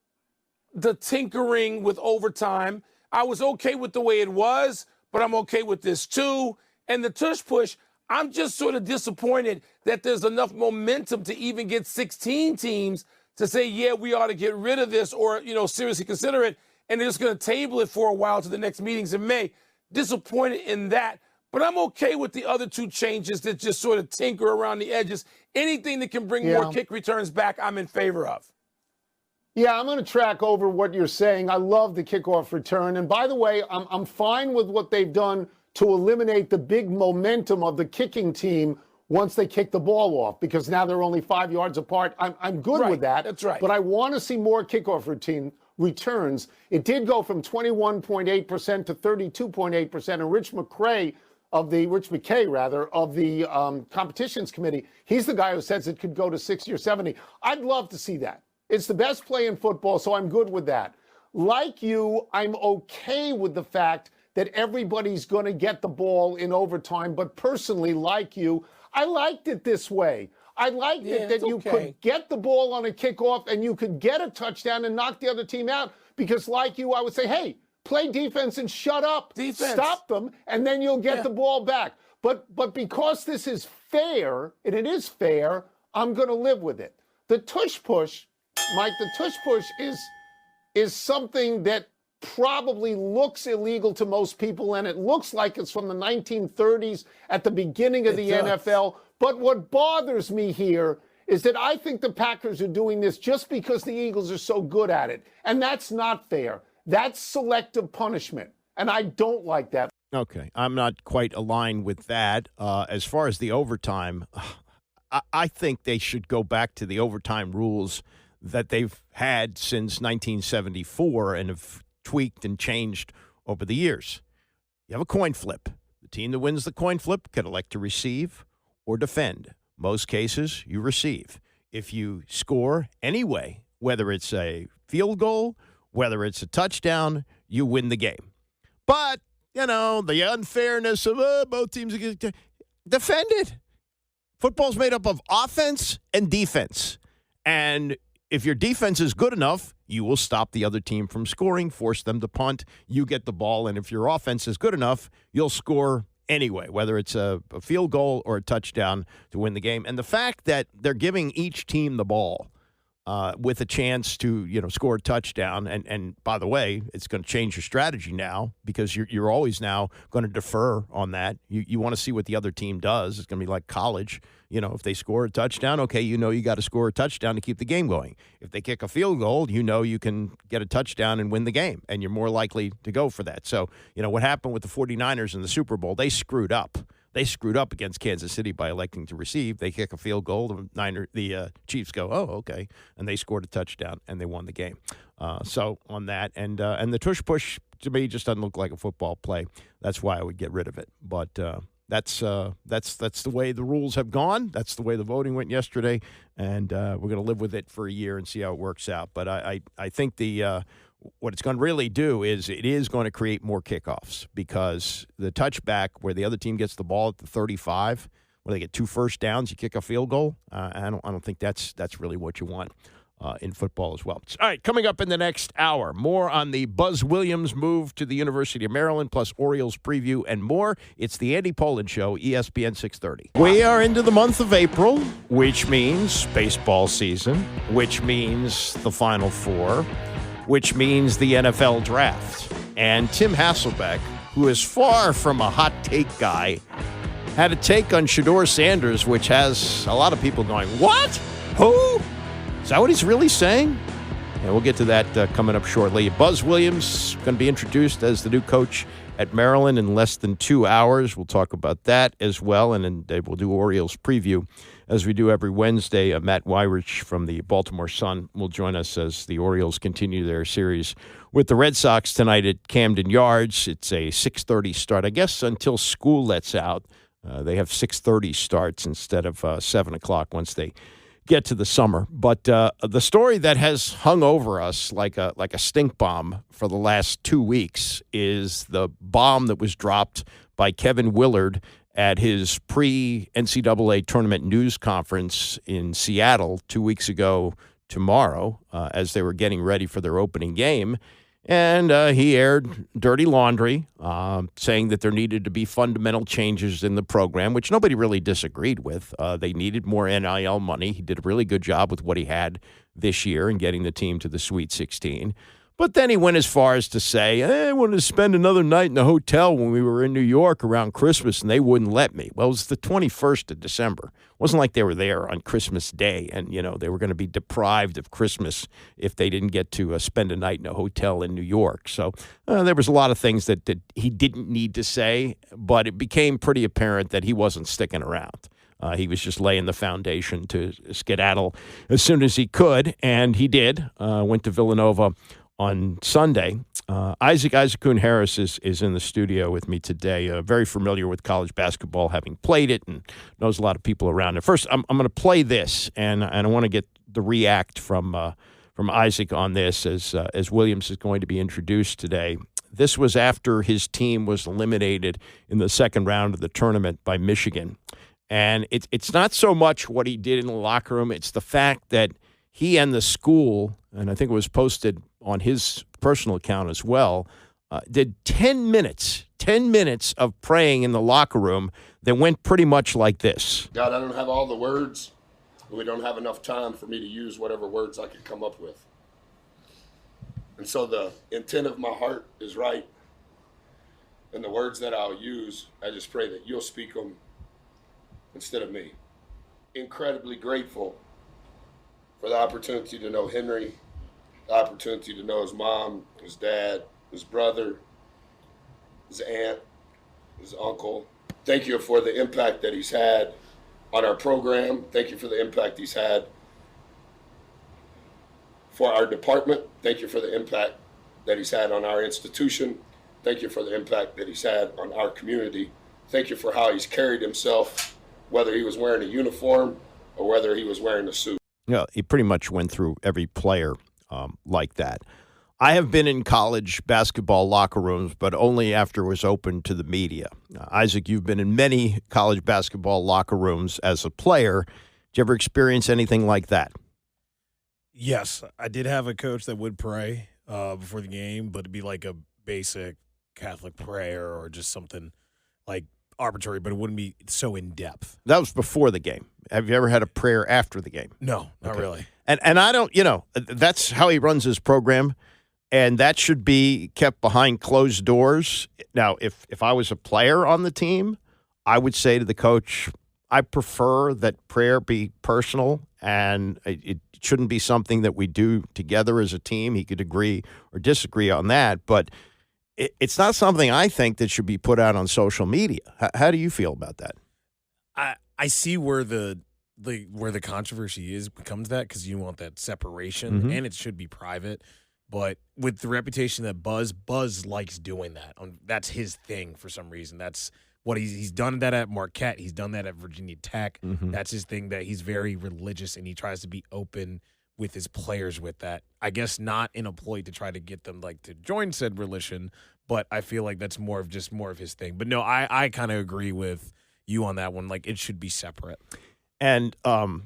the tinkering with overtime. I was okay with the way it was, but I'm okay with this too. And the tush push, I'm just sort of disappointed that there's enough momentum to even get 16 teams to say, yeah, we ought to get rid of this or, seriously consider it. And they're just going to table it for a while to the next meetings in May. Disappointed in that. But I'm okay with the other two changes that just sort of tinker around the edges. Anything that can bring more kick returns back, I'm in favor of. Yeah, I'm going to track over what you're saying. I love the kickoff return. And by the way, I'm fine with what they've done to eliminate the big momentum of the kicking team once they kick the ball off, because now they're only 5 yards apart. I'm good with that. That's right. But I want to see more kickoff returns. It did go from 21.8% to 32.8%. And Rich McKay of the competitions committee, he's the guy who says it could go to 60 or 70. I'd love to see that. It's the best play in football, so I'm good with that. Like you, I'm okay with the fact that everybody's going to get the ball in overtime. But personally, like you, I liked it this way. I liked it that you could get the ball on a kickoff and you could get a touchdown and knock the other team out. Because like you, I would say, hey, play defense and shut up. Defense. Stop them, and then you'll get the ball back. But because this is fair, and it is fair, I'm going to live with it. The tush push, Mike, the tush push is something that probably looks illegal to most people, and it looks like it's from the 1930s at the beginning of the NFL. But what bothers me here is that I think the Packers are doing this just because the Eagles are so good at it, and that's not fair. That's selective punishment, and I don't like that. Okay, I'm not quite aligned with that. As far as the overtime, I think they should go back to the overtime rules that they've had since 1974 and have tweaked and changed over the years. You have a coin flip. The team that wins the coin flip can elect to receive or defend. Most cases, you receive. If you score anyway, whether it's a field goal, whether it's a touchdown, you win the game. But, the unfairness of both teams, defend it. Football's made up of offense and defense. And if your defense is good enough, you will stop the other team from scoring, force them to punt. You get the ball. And if your offense is good enough, you'll score anyway, whether it's a field goal or a touchdown to win the game. And the fact that they're giving each team the ball with a chance to, score a touchdown. And by the way, it's going to change your strategy now because you're always now going to defer on that. You want to see what the other team does. It's going to be like college. If they score a touchdown, okay, you got to score a touchdown to keep the game going. If they kick a field goal, you can get a touchdown and win the game, and you're more likely to go for that. So, what happened with the 49ers in the Super Bowl, they screwed up. They screwed up against Kansas City by electing to receive. They kick a field goal. The Chiefs go, oh, okay, and they scored a touchdown and they won the game. So on that, and the tush push to me just doesn't look like a football play. That's why I would get rid of it. But that's the way the rules have gone. That's the way the voting went yesterday, and we're going to live with it for a year and see how it works out. But I think what it's going to really do is it is going to create more kickoffs because the touchback where the other team gets the ball at the 35, where they get 2 first downs, you kick a field goal. I don't think that's really what you want in football as well. All right, coming up in the next hour, more on the Buzz Williams move to the University of Maryland, plus Orioles preview and more. It's the Andy Pollin Show, ESPN 630. We are into the month of April, which means baseball season, which means the Final Four, which means the NFL draft. And Tim Hasselbeck, who is far from a hot take guy, had a take on Shedeur Sanders, which has a lot of people going, what? Who? Is that what he's really saying? And we'll get to that coming up shortly. Buzz Williams going to be introduced as the new coach at Maryland in less than 2 hours. We'll talk about that as well, and then we'll do Orioles preview as we do every Wednesday. Matt Weirich from the Baltimore Sun will join us as the Orioles continue their series with the Red Sox tonight at Camden Yards. It's a 6:30 start, I guess, until school lets out. They have 6:30 starts instead of 7 o'clock once they get to the summer. But the story that has hung over us like a stink bomb for the last 2 weeks is the bomb that was dropped by Kevin Willard at his pre-NCAA tournament news conference in Seattle 2 weeks ago tomorrow as they were getting ready for their opening game. And he aired dirty laundry, saying that there needed to be fundamental changes in the program, which nobody really disagreed with. They needed more NIL money. He did a really good job with what he had this year in getting the team to the Sweet 16. But then he went as far as to say, I wanted to spend another night in the hotel when we were in New York around Christmas, and they wouldn't let me. Well, it was the 21st of December. It wasn't like they were there on Christmas Day, and, they were going to be deprived of Christmas if they didn't get to spend a night in a hotel in New York. So there was a lot of things that he didn't need to say, but it became pretty apparent that he wasn't sticking around. He was just laying the foundation to skedaddle as soon as he could, and he did. Went to Villanova on Sunday. Isaac Kuhn-Harris is in the studio with me today, very familiar with college basketball, having played it and knows a lot of people around it. First, I'm going to play this, and I want to get the react from Isaac on this as Williams is going to be introduced today. This was after his team was eliminated in the second round of the tournament by Michigan. And it's not so much what he did in the locker room, it's the fact that he and the school, and I think it was posted on his personal account as well, did 10 minutes of praying in the locker room that went pretty much like this. God, I don't have all the words. We don't have enough time for me to use whatever words I could come up with. And so the intent of my heart is right. And the words that I'll use, I just pray that you'll speak them instead of me. Incredibly grateful for the opportunity to know Henry, the opportunity to know his mom, his dad, his brother, his aunt, his uncle. Thank you for the impact that he's had on our program. Thank you for the impact he's had for our department. Thank you for the impact that he's had on our institution. Thank you for the impact that he's had on our community. Thank you for how he's carried himself, whether he was wearing a uniform or whether he was wearing a suit. Yeah, he pretty much went through every player like that. I have been in college basketball locker rooms, but only after it was open to the media. Isaac, you've been in many college basketball locker rooms as a player. Did you ever experience anything like that? Yes, I did have a coach that would pray before the game, but it'd be like a basic Catholic prayer or just something like arbitrary, but it wouldn't be so in-depth. That was before the game. Have you ever had a prayer after the game? No, not really. And I don't, that's how he runs his program, and that should be kept behind closed doors. Now, if I was a player on the team, I would say to the coach, I prefer that prayer be personal, and it shouldn't be something that we do together as a team. He could agree or disagree on that, but it's not something I think that should be put out on social media. How do you feel about that? I see where the controversy becomes that, because you want that separation, and it should be private. But with the reputation that Buzz likes doing that. That's his thing for some reason. That's what he's done that at Marquette. He's done that at Virginia Tech. That's his thing, that he's very religious, and he tries to be open with his players with that. I guess not in a ploy to try to get them to join said religion, but I feel like that's more of his thing. But no, I kind of agree with you on that one. Like, it should be separate. And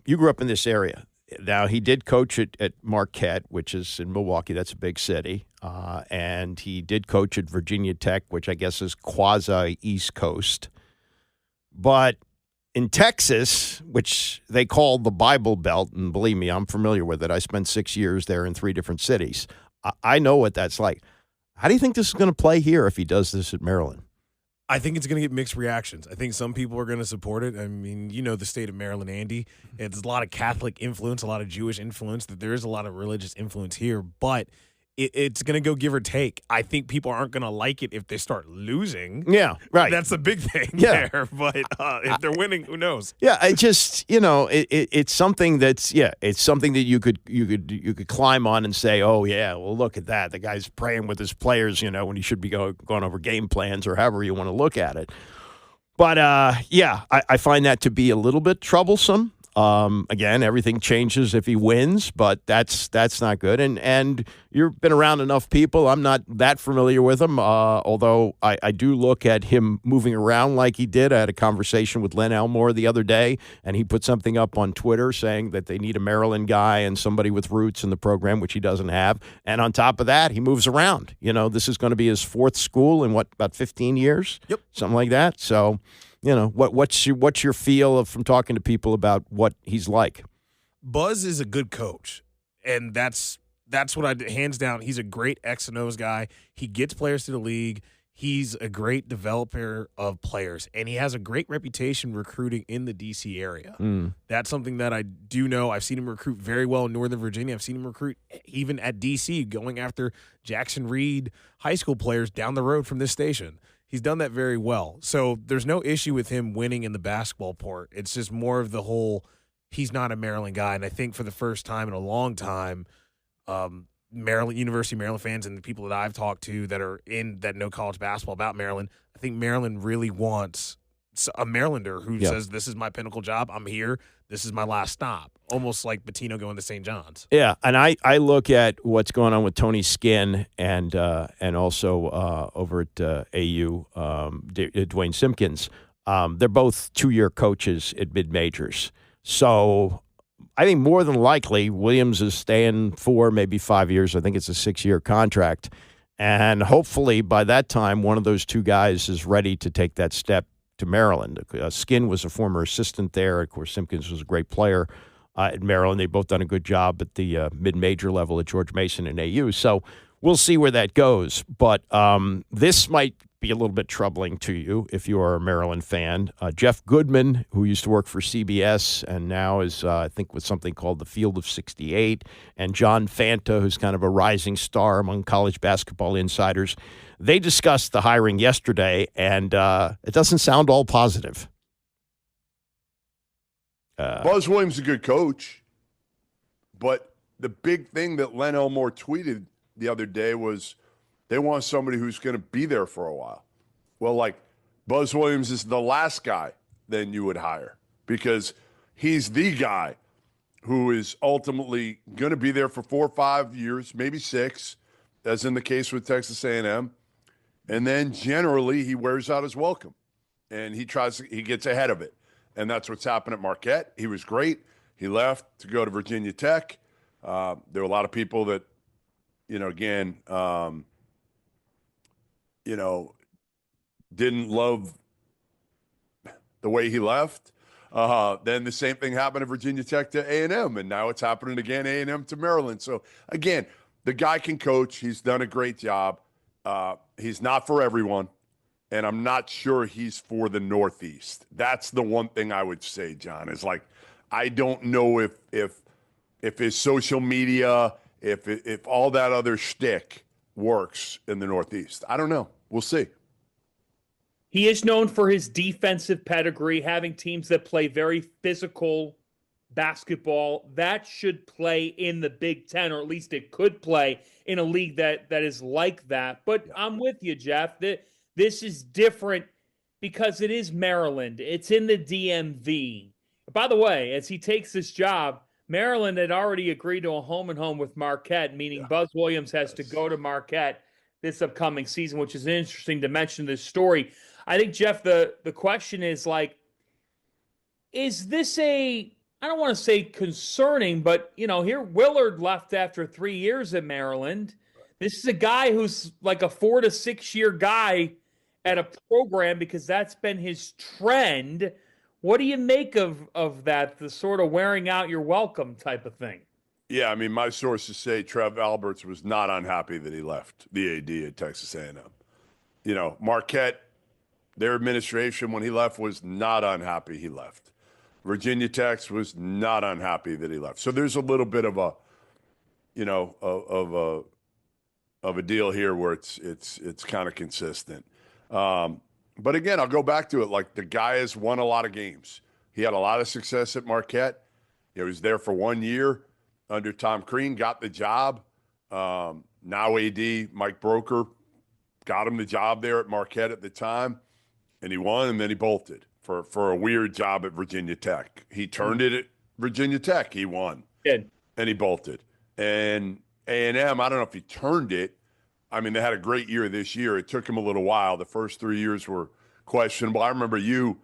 you grew up in this area. Now, he did coach at Marquette, which is in Milwaukee. That's a big city. And he did coach at Virginia Tech, which I guess is quasi-East Coast. But in Texas, which they call the Bible Belt, and believe me, I'm familiar with it. I spent 6 years there in 3 different cities. I know what that's like. How do you think this is going to play here if he does this at Maryland? I think it's going to get mixed reactions. I think some people are going to support it. I mean, the state of Maryland, Andy. It's a lot of Catholic influence, a lot of Jewish influence. That there is a lot of religious influence here, but it's going to go give or take. I think people aren't going to like it if they start losing. Yeah, right. That's the big thing there. But if they're winning, who knows? Yeah, I just it's something that's it's something that you could climb on and say, oh yeah, well look at that, the guy's praying with his players, when he should be going over game plans or however you want to look at it. But I find that to be a little bit troublesome. Again, everything changes if he wins, but that's not good. And you've been around enough people. I'm not that familiar with him, although I do look at him moving around like he did. I had a conversation with Len Elmore the other day, and he put something up on Twitter saying that they need a Maryland guy and somebody with roots in the program, which he doesn't have. And on top of that, he moves around. This is going to be his 4th school in about 15 years? Yep. Something like that. So what's your feel from talking to people about what he's like? Buzz is a good coach, and that's what hands down. He's a great X and O's guy. He gets players to the league. He's a great developer of players, and he has a great reputation recruiting in the D.C. area. That's something that I do know. I've seen him recruit very well in Northern Virginia. I've seen him recruit even at D.C., going after Jackson Reed high school players down the road from this station. He's done that very well. So there's no issue with him winning in the basketball part. It's just more of the whole he's not a Maryland guy. And I think for the first time in a long time, University of Maryland fans and the people that I've talked to that know college basketball about Maryland, I think Maryland really wants a Marylander who says, this is my pinnacle job. I'm here. This is my last stop. Almost like Bettino going to St. John's. Yeah, and I look at what's going on with Tony Skinn and also over at AU, Dwayne Simpkins. They're both 2-year coaches at mid-majors. So I think more than likely Williams is staying 4, maybe 5 years. I think it's a 6-year contract. And hopefully by that time, one of those two guys is ready to take that step to Maryland. Skinn was a former assistant there. Of course, Simpkins was a great player at Maryland. They've both done a good job at the mid-major level at George Mason and AU. So we'll see where that goes. But this might be a little bit troubling to you if you are a Maryland fan. Jeff Goodman, who used to work for CBS and now is, I think, with something called the Field of 68, and John Fanta, who's kind of a rising star among college basketball insiders, they discussed the hiring yesterday, and it doesn't sound all positive. Buzz Williams is a good coach, but the big thing that Len Elmore tweeted the other day was they want somebody who's going to be there for a while. Well, like, Buzz Williams is the last guy then you would hire because he's the guy who is ultimately going to be there for 4 or 5 years, maybe 6, as in the case with Texas A&M. And then generally he wears out his welcome and he gets ahead of it. And that's what's happened at Marquette. He was great. He left to go to Virginia Tech. There were a lot of people that, didn't love the way he left. Then the same thing happened at Virginia Tech to A&M, and now it's happening again, A&M to Maryland. So, again, the guy can coach. He's done a great job. He's not for everyone, and I'm not sure he's for the Northeast. That's the one thing I would say, John, is like, I don't know if his social media, if all that other shtick works in the Northeast. I don't know. We'll see. He is known for his defensive pedigree, having teams that play very physical basketball. That should play in the Big Ten, or at least it could play in a league that is like that. But I'm with you, Jeff. This is different because it is Maryland. It's in the DMV. By the way, as he takes this job, Maryland had already agreed to a home-and-home with Marquette, meaning Buzz Williams has to go to Marquette this upcoming season, which is interesting to mention this story. I think, Jeff, the question is, like, is this I don't want to say concerning, but, here Willard left after 3 years at Maryland. This is a guy who's like a 4 to 6 year guy at a program because that's been his trend. What do you make of that, the sort of wearing out your welcome type of thing? Yeah, I mean, my sources say Trev Alberts was not unhappy that he left the AD at Texas A&M. Marquette, their administration when he left was not unhappy he left. Virginia Tech was not unhappy that he left. So there's a little bit of a, of a deal here where it's kind of consistent. But again, I'll go back to it. Like, the guy has won a lot of games. He had a lot of success at Marquette. He was there for 1 year under Tom Crean, got the job. Now AD Mike Broker got him the job there at Marquette at the time, and he won, and then he bolted for a weird job at Virginia Tech. He turned it at Virginia Tech. He won. Good. And he bolted. And A&M, I don't know if he turned it. I mean, they had a great year this year. It took him a little while. The first 3 years were questionable. I remember you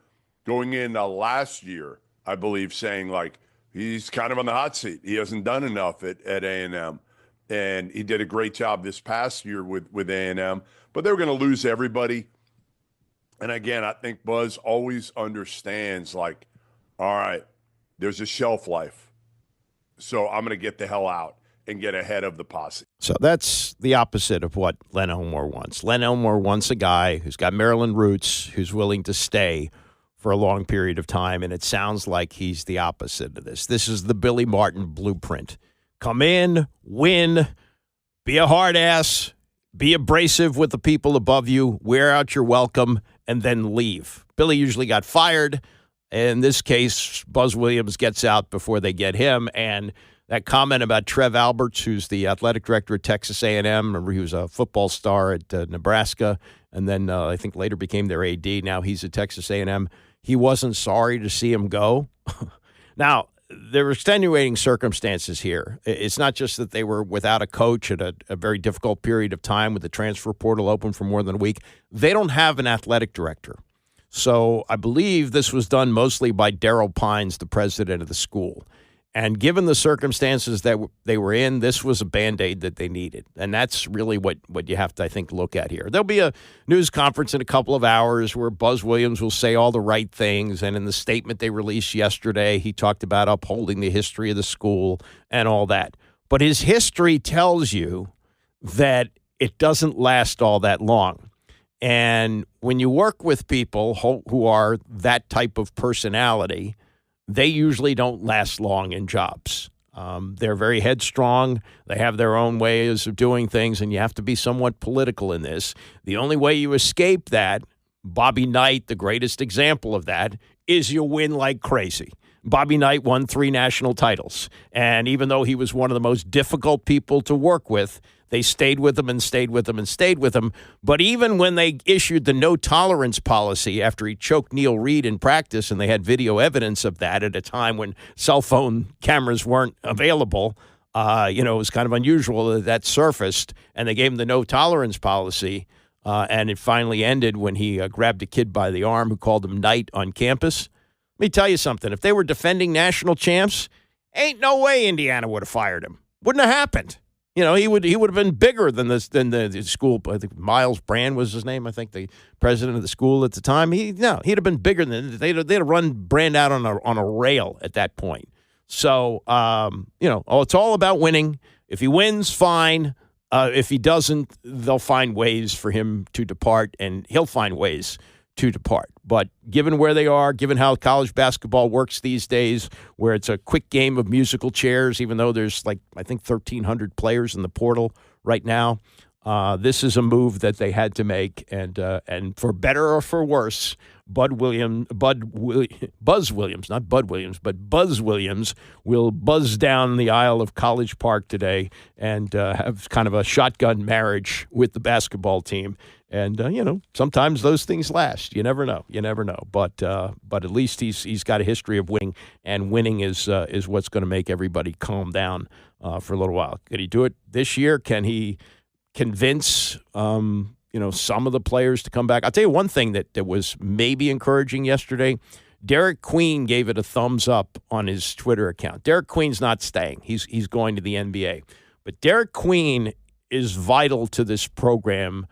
going into last year, I believe, saying, like, he's kind of on the hot seat. He hasn't done enough at A&M. And he did a great job this past year with A&M. But they were going to lose everybody. And again, I think Buzz always understands, like, all right, there's a shelf life. So I'm going to get the hell out and get ahead of the posse. So that's the opposite of what Len Elmore wants. Len Elmore wants a guy who's got Maryland roots, who's willing to stay for a long period of time, and it sounds like he's the opposite of this. This is the Billy Martin blueprint. Come in, win, be a hard ass, Be abrasive with the people above you, wear out your welcome, and then leave. Billy usually got fired. In this case, Buzz Williams gets out before they get him. And that comment about Trev Alberts, who's the athletic director at Texas A&M, remember he was a football star at Nebraska, and then I think later became their AD. Now he's at Texas A&M. He wasn't sorry to see him go. Now, there were extenuating circumstances here. It's not just that they were without a coach at a very difficult period of time with the transfer portal open for more than a week. They don't have an athletic director. So I believe this was done mostly by Daryl Pines, the president of the school. And given the circumstances that they were in, this was a Band-Aid that they needed. And that's really what you have to, I think, look at here. There'll be a news conference in a couple of hours where Buzz Williams will say all the right things. And in the statement they released yesterday, he talked about upholding the history of the school and all that. But his history tells you that it doesn't last all that long. And when you work with people who are that type of personality, they usually don't last long in jobs. They're very headstrong. They have their own ways of doing things, and you have to be somewhat political in this. The only way you escape that, Bobby Knight, the greatest example of that, is you win like crazy. Bobby Knight won 3 national titles, and even though he was one of the most difficult people to work with, they stayed with him and stayed with him and stayed with him. But even when they issued the no-tolerance policy after he choked Neil Reed in practice, and they had video evidence of that at a time when cell phone cameras weren't available, it was kind of unusual that surfaced, and they gave him the no-tolerance policy, and it finally ended when he grabbed a kid by the arm who called him Knight on campus. Let me tell you something. If they were defending national champs, ain't no way Indiana would have fired him. Wouldn't have happened. He would have been bigger than the school. I think Miles Brand was his name. I think the president of the school at the time. He'd have been bigger than they'd have run Brand out on a rail at that point. So it's all about winning. If he wins, fine. If he doesn't, they'll find ways for him to depart, and he'll find ways to depart. But given where they are, given how college basketball works these days, where it's a quick game of musical chairs, even though there's I think 1,300 players in the portal right now, this is a move that they had to make. And for better or for worse, Buzz Williams will buzz down the aisle of College Park today and have kind of a shotgun marriage with the basketball team. And, sometimes those things last. You never know. But at least he's got a history of winning, and winning is what's going to make everybody calm down for a little while. Could he do it this year? Can he convince, some of the players to come back? I'll tell you one thing that was maybe encouraging yesterday. Derek Queen gave it a thumbs up on his Twitter account. Derek Queen's not staying. He's going to the NBA. But Derek Queen is vital to this program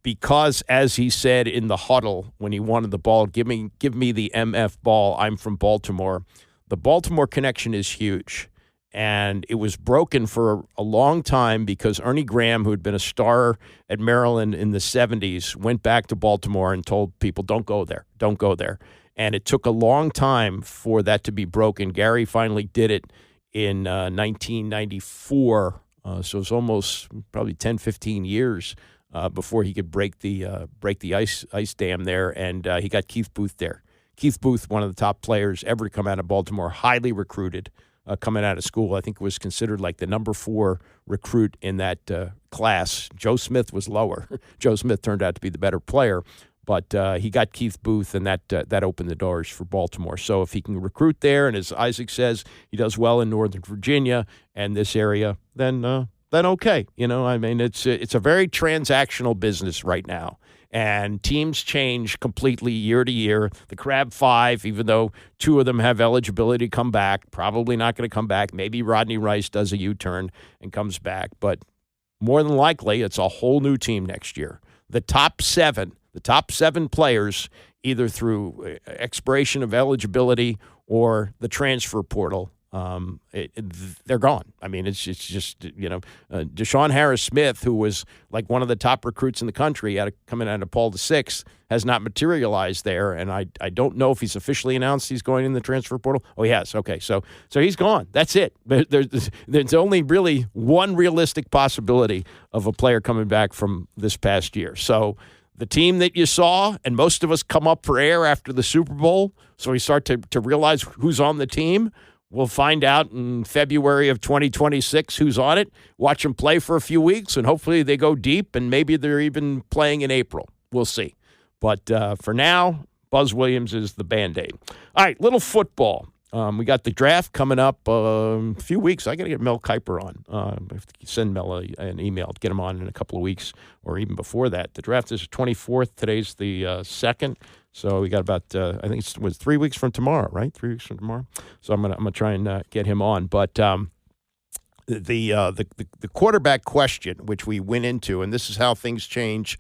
because, as he said in the huddle when he wanted the ball, give me the MF ball. I'm from Baltimore. The Baltimore connection is huge. And it was broken for a long time because Ernie Graham, who had been a star at Maryland in the 70s, went back to Baltimore and told people, don't go there. And it took a long time for that to be broken. Gary finally did it in 1994. So it's almost probably 10, 15 years before he could break the ice dam there. And he got Keith Booth there. Keith Booth, one of the top players ever to come out of Baltimore, highly recruited. Coming out of school, I think it was considered like the number 4 recruit in that class. Joe Smith was lower. Joe Smith turned out to be the better player, but he got Keith Booth, and that opened the doors for Baltimore. So if he can recruit there, and as Isaac says, he does well in Northern Virginia and this area, then okay. It's a very transactional business right now. And teams change completely year to year. The Crab Five, even though 2 of them have eligibility to come back, probably not going to come back. Maybe Rodney Rice does a U-turn and comes back. But more than likely, it's a whole new team next year. The top 7 players, either through expiration of eligibility or the transfer portal, they're gone. I mean, it's just, Deshaun Harris-Smith, who was like one of the top recruits in the country coming out of Paul VI, has not materialized there. And I don't know if he's officially announced he's going in the transfer portal. Oh, he has. Okay, so he's gone. That's it. There's only really one realistic possibility of a player coming back from this past year. So the team that you saw, and most of us come up for air after the Super Bowl, so we start to realize who's on the team. We'll find out in February of 2026 who's on it, watch them play for a few weeks, and hopefully they go deep, and maybe they're even playing in April. We'll see. But for now, Buzz Williams is the Band-Aid. All right, little football. We got the draft coming up a few weeks. I got to get Mel Kiper on. I have to send Mel an email to get him on in a couple of weeks or even before that. The draft is the 24th. Today's the 2nd. So we got about, I think it was 3 weeks from tomorrow, right? 3 weeks from tomorrow. So I'm gonna try and get him on. But the quarterback question, which we went into, and this is how things change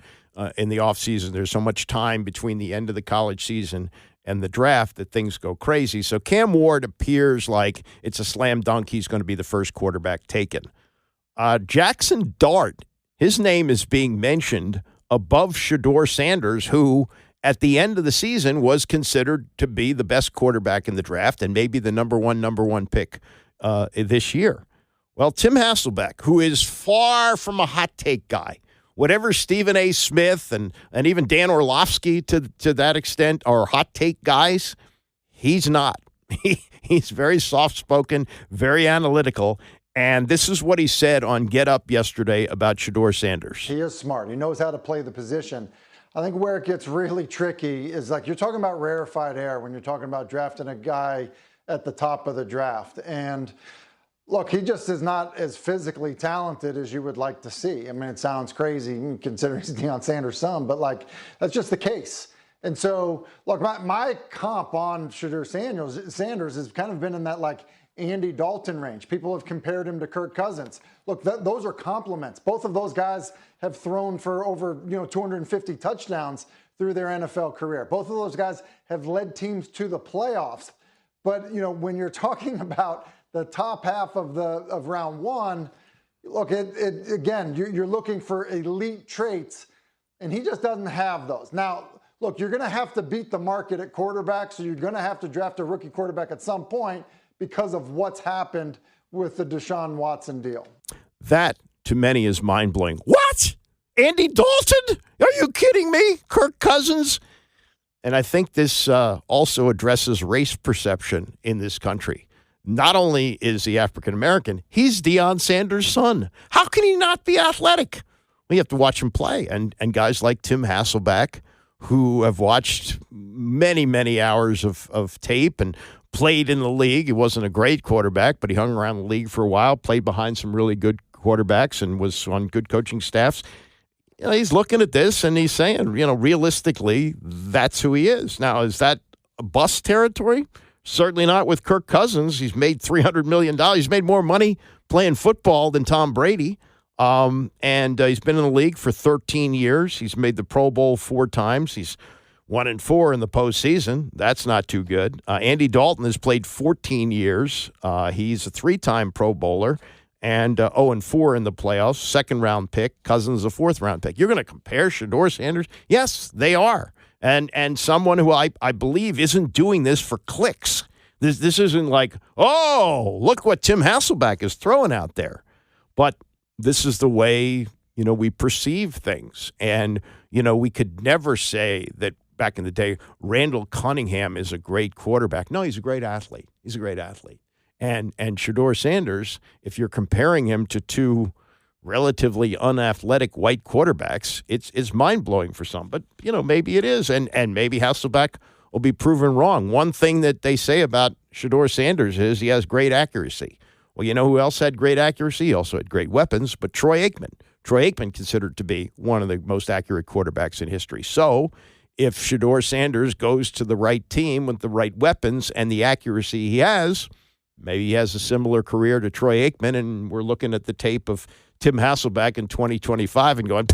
in the offseason. There's so much time between the end of the college season and the draft that things go crazy. So Cam Ward appears like it's a slam dunk. He's going to be the first quarterback taken. Jackson Dart, his name is being mentioned above Shedeur Sanders, who at the end of the season was considered to be the best quarterback in the draft and maybe the number one pick this year. Well, Tim Hasselbeck, who is far from a hot take guy, whatever Stephen A. Smith and even Dan Orlovsky to that extent are hot take guys, he's not. He's very soft-spoken, very analytical, and this is what he said on Get Up yesterday about Shedeur Sanders. He is smart. He knows how to play the position. I think where it gets really tricky is like you're talking about rarefied air when you're talking about drafting a guy at the top of the draft. And look, he just is not as physically talented as you would like to see. I mean, it sounds crazy considering he's Deion Sanders' son, but like that's just the case. And so, look, my comp on Shedeur Sanders has kind of been in that like Andy Dalton range. People have compared him to Kirk Cousins. Look, those are compliments. Both of those guys have thrown for over 250 touchdowns through their NFL career. Both of those guys have led teams to the playoffs. But when you're talking about the top half of round one, look, again, you're looking for elite traits, and he just doesn't have those. Now, look, you're going to have to beat the market at quarterback, so you're going to have to draft a rookie quarterback at some point because of what's happened with the Deshaun Watson deal. That, to many, is mind-blowing. What? Andy Dalton? Are you kidding me? Kirk Cousins? And I think this also addresses race perception in this country. Not only is he African-American, he's Deion Sanders' son. How can he not be athletic? Well, you have to watch him play. And guys like Tim Hasselbeck, who have watched many, many hours of tape and played in the league. He wasn't a great quarterback, but he hung around the league for a while, played behind some really good quarterbacks and was on good coaching staffs. He's looking at this and he's saying, realistically, that's who he is. Now, is that a bust territory? Certainly not with Kirk Cousins. He's made $300 million. He's made more money playing football than Tom Brady. And he's been in the league for 13 years. He's made the Pro Bowl 4 times. He's 1-4 in the postseason. That's not too good. Andy Dalton has played 14 years. He's a 3-time Pro Bowler and 0-4 in the playoffs. Second-round pick. Cousins a 4th-round pick. You're going to compare Shedeur Sanders? Yes, they are. And someone who I believe isn't doing this for clicks. This isn't like, oh, look what Tim Hasselbeck is throwing out there. But this is the way, we perceive things. And, we could never say that back in the day, Randall Cunningham is a great quarterback. No, he's a great athlete. He's a great athlete. And Shedeur Sanders, if you're comparing him to 2 relatively unathletic white quarterbacks, it's mind-blowing for some. But, maybe it is. And maybe Hasselbeck will be proven wrong. One thing that they say about Shedeur Sanders is he has great accuracy. Well, you know who else had great accuracy? He also had great weapons, but Troy Aikman. Troy Aikman considered to be one of the most accurate quarterbacks in history. So if Shedeur Sanders goes to the right team with the right weapons and the accuracy he has, maybe he has a similar career to Troy Aikman, and we're looking at the tape of Tim Hasselbeck in 2025 and going,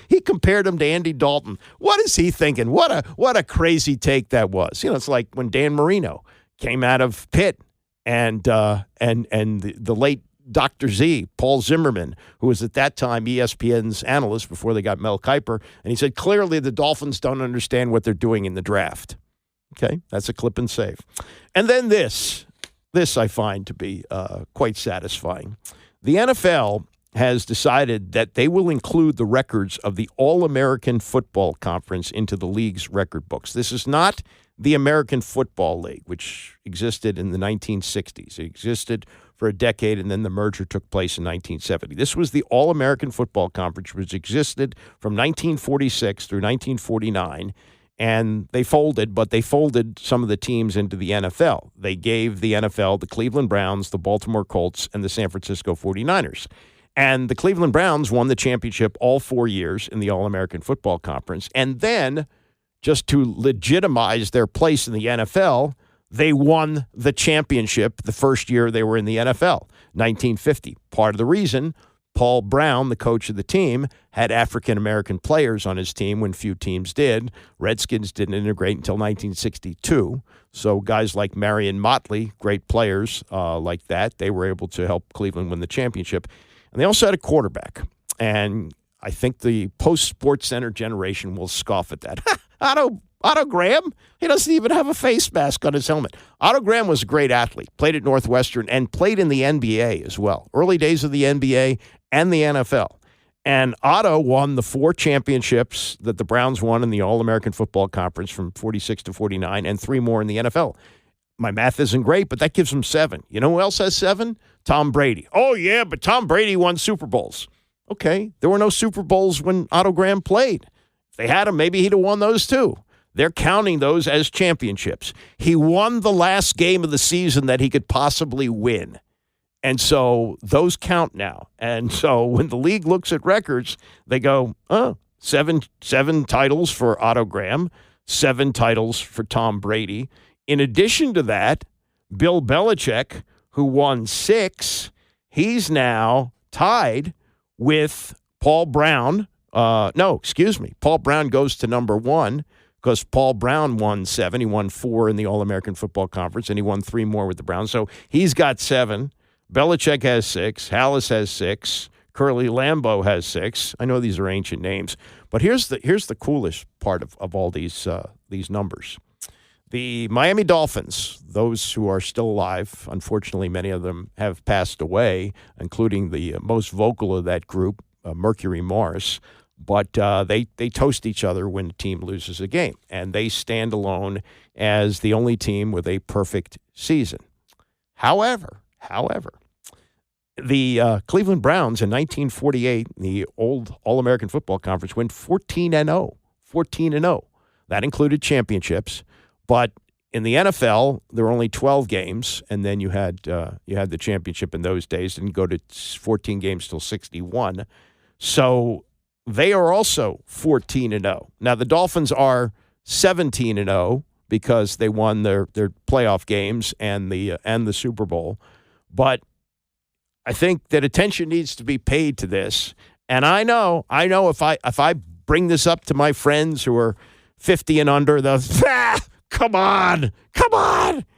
he compared him to Andy Dalton. What is he thinking? What a crazy take that was. It's like when Dan Marino came out of Pitt and the late Dr. Z, Paul Zimmerman, who was at that time ESPN's analyst before they got Mel Kiper, and he said, clearly the Dolphins don't understand what they're doing in the draft. Okay, that's a clip and save. And then this I find to be quite satisfying. The NFL has decided that they will include the records of the All-American Football Conference into the league's record books. This is not the American Football League, which existed in the 1960s. It existed for a decade, and then the merger took place in 1970. This was the All-American Football Conference, which existed from 1946 through 1949, and they folded, but they folded some of the teams into the NFL. They gave the NFL the Cleveland Browns, the Baltimore Colts, and the San Francisco 49ers. And the Cleveland Browns won the championship all 4 years in the All-American Football Conference, and then just to legitimize their place in the NFL, they won the championship the first year they were in the NFL, 1950. Part of the reason, Paul Brown, the coach of the team, had African-American players on his team when few teams did. Redskins didn't integrate until 1962. So guys like Marion Motley, great players like that, they were able to help Cleveland win the championship. And they also had a quarterback. And I think the post-Sports Center generation will scoff at that. Otto Graham, he doesn't even have a face mask on his helmet. Otto Graham was a great athlete, played at Northwestern, and played in the NBA as well. Early days of the NBA and the NFL. And Otto won the 4 championships that the Browns won in the All-American Football Conference from 46 to 49, and 3 more in the NFL. My math isn't great, but that gives him 7. You know who else has 7? Tom Brady. Oh, yeah, but Tom Brady won Super Bowls. Okay, there were no Super Bowls when Otto Graham played. If they had him, maybe he'd have won those too. They're counting those as championships. He won the last game of the season that he could possibly win. And so those count now. And so when the league looks at records, they go, seven titles for Otto Graham, 7 titles for Tom Brady. In addition to that, Bill Belichick, who won 6, he's now tied with Paul Brown. Paul Brown goes to number 1 because Paul Brown won 7. He won 4 in the All-American Football Conference, and he won 3 more with the Browns. So he's got 7. Belichick has 6. Hallis has 6. Curly Lambeau has 6. I know these are ancient names, but here's the coolest part of all these numbers. The Miami Dolphins, those who are still alive, unfortunately many of them have passed away, including the most vocal of that group, Mercury Morris, but they toast each other when the team loses a game, and they stand alone as the only team with a perfect season. However, the Cleveland Browns in 1948, the old All-American Football Conference, went 14-0. 14-0. That included championships. But in the NFL, there were only 12 games, and then you had the championship in those days. Didn't go to 14 games till 61. So they are also 14-0. Now the Dolphins are 17-0 because they won their playoff games and the Super Bowl. But I think that attention needs to be paid to this. And I know if I bring this up to my friends who are 50 and under, they'll come on.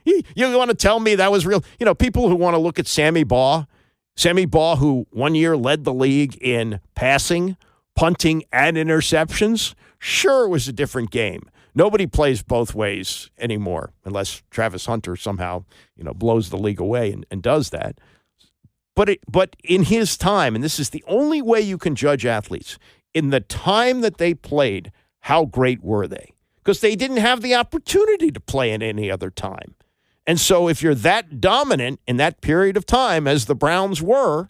You want to tell me that was real? You know, people who want to look at Sammy Baugh, who one year led the league in passing, punting, and interceptions. Sure, it was a different game. Nobody plays both ways anymore unless Travis Hunter somehow, blows the league away and does that. But in his time, and this is the only way you can judge athletes, in the time that they played, how great were they? Because they didn't have the opportunity to play in any other time. And so if you're that dominant in that period of time as the Browns were,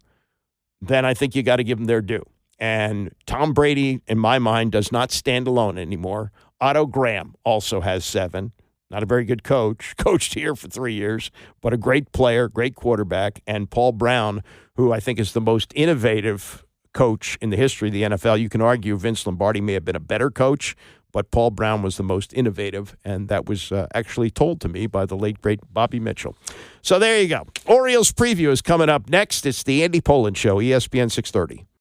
then I think you got to give them their due. And Tom Brady, in my mind, does not stand alone anymore. Otto Graham also has 7. Not a very good coach, coached here for 3 years, but a great player, great quarterback. And Paul Brown, who I think is the most innovative coach in the history of the NFL. You can argue Vince Lombardi may have been a better coach, but Paul Brown was the most innovative, and that was actually told to me by the late, great Bobby Mitchell. So there you go. Orioles preview is coming up next. It's the Andy Pollin Show, ESPN 630.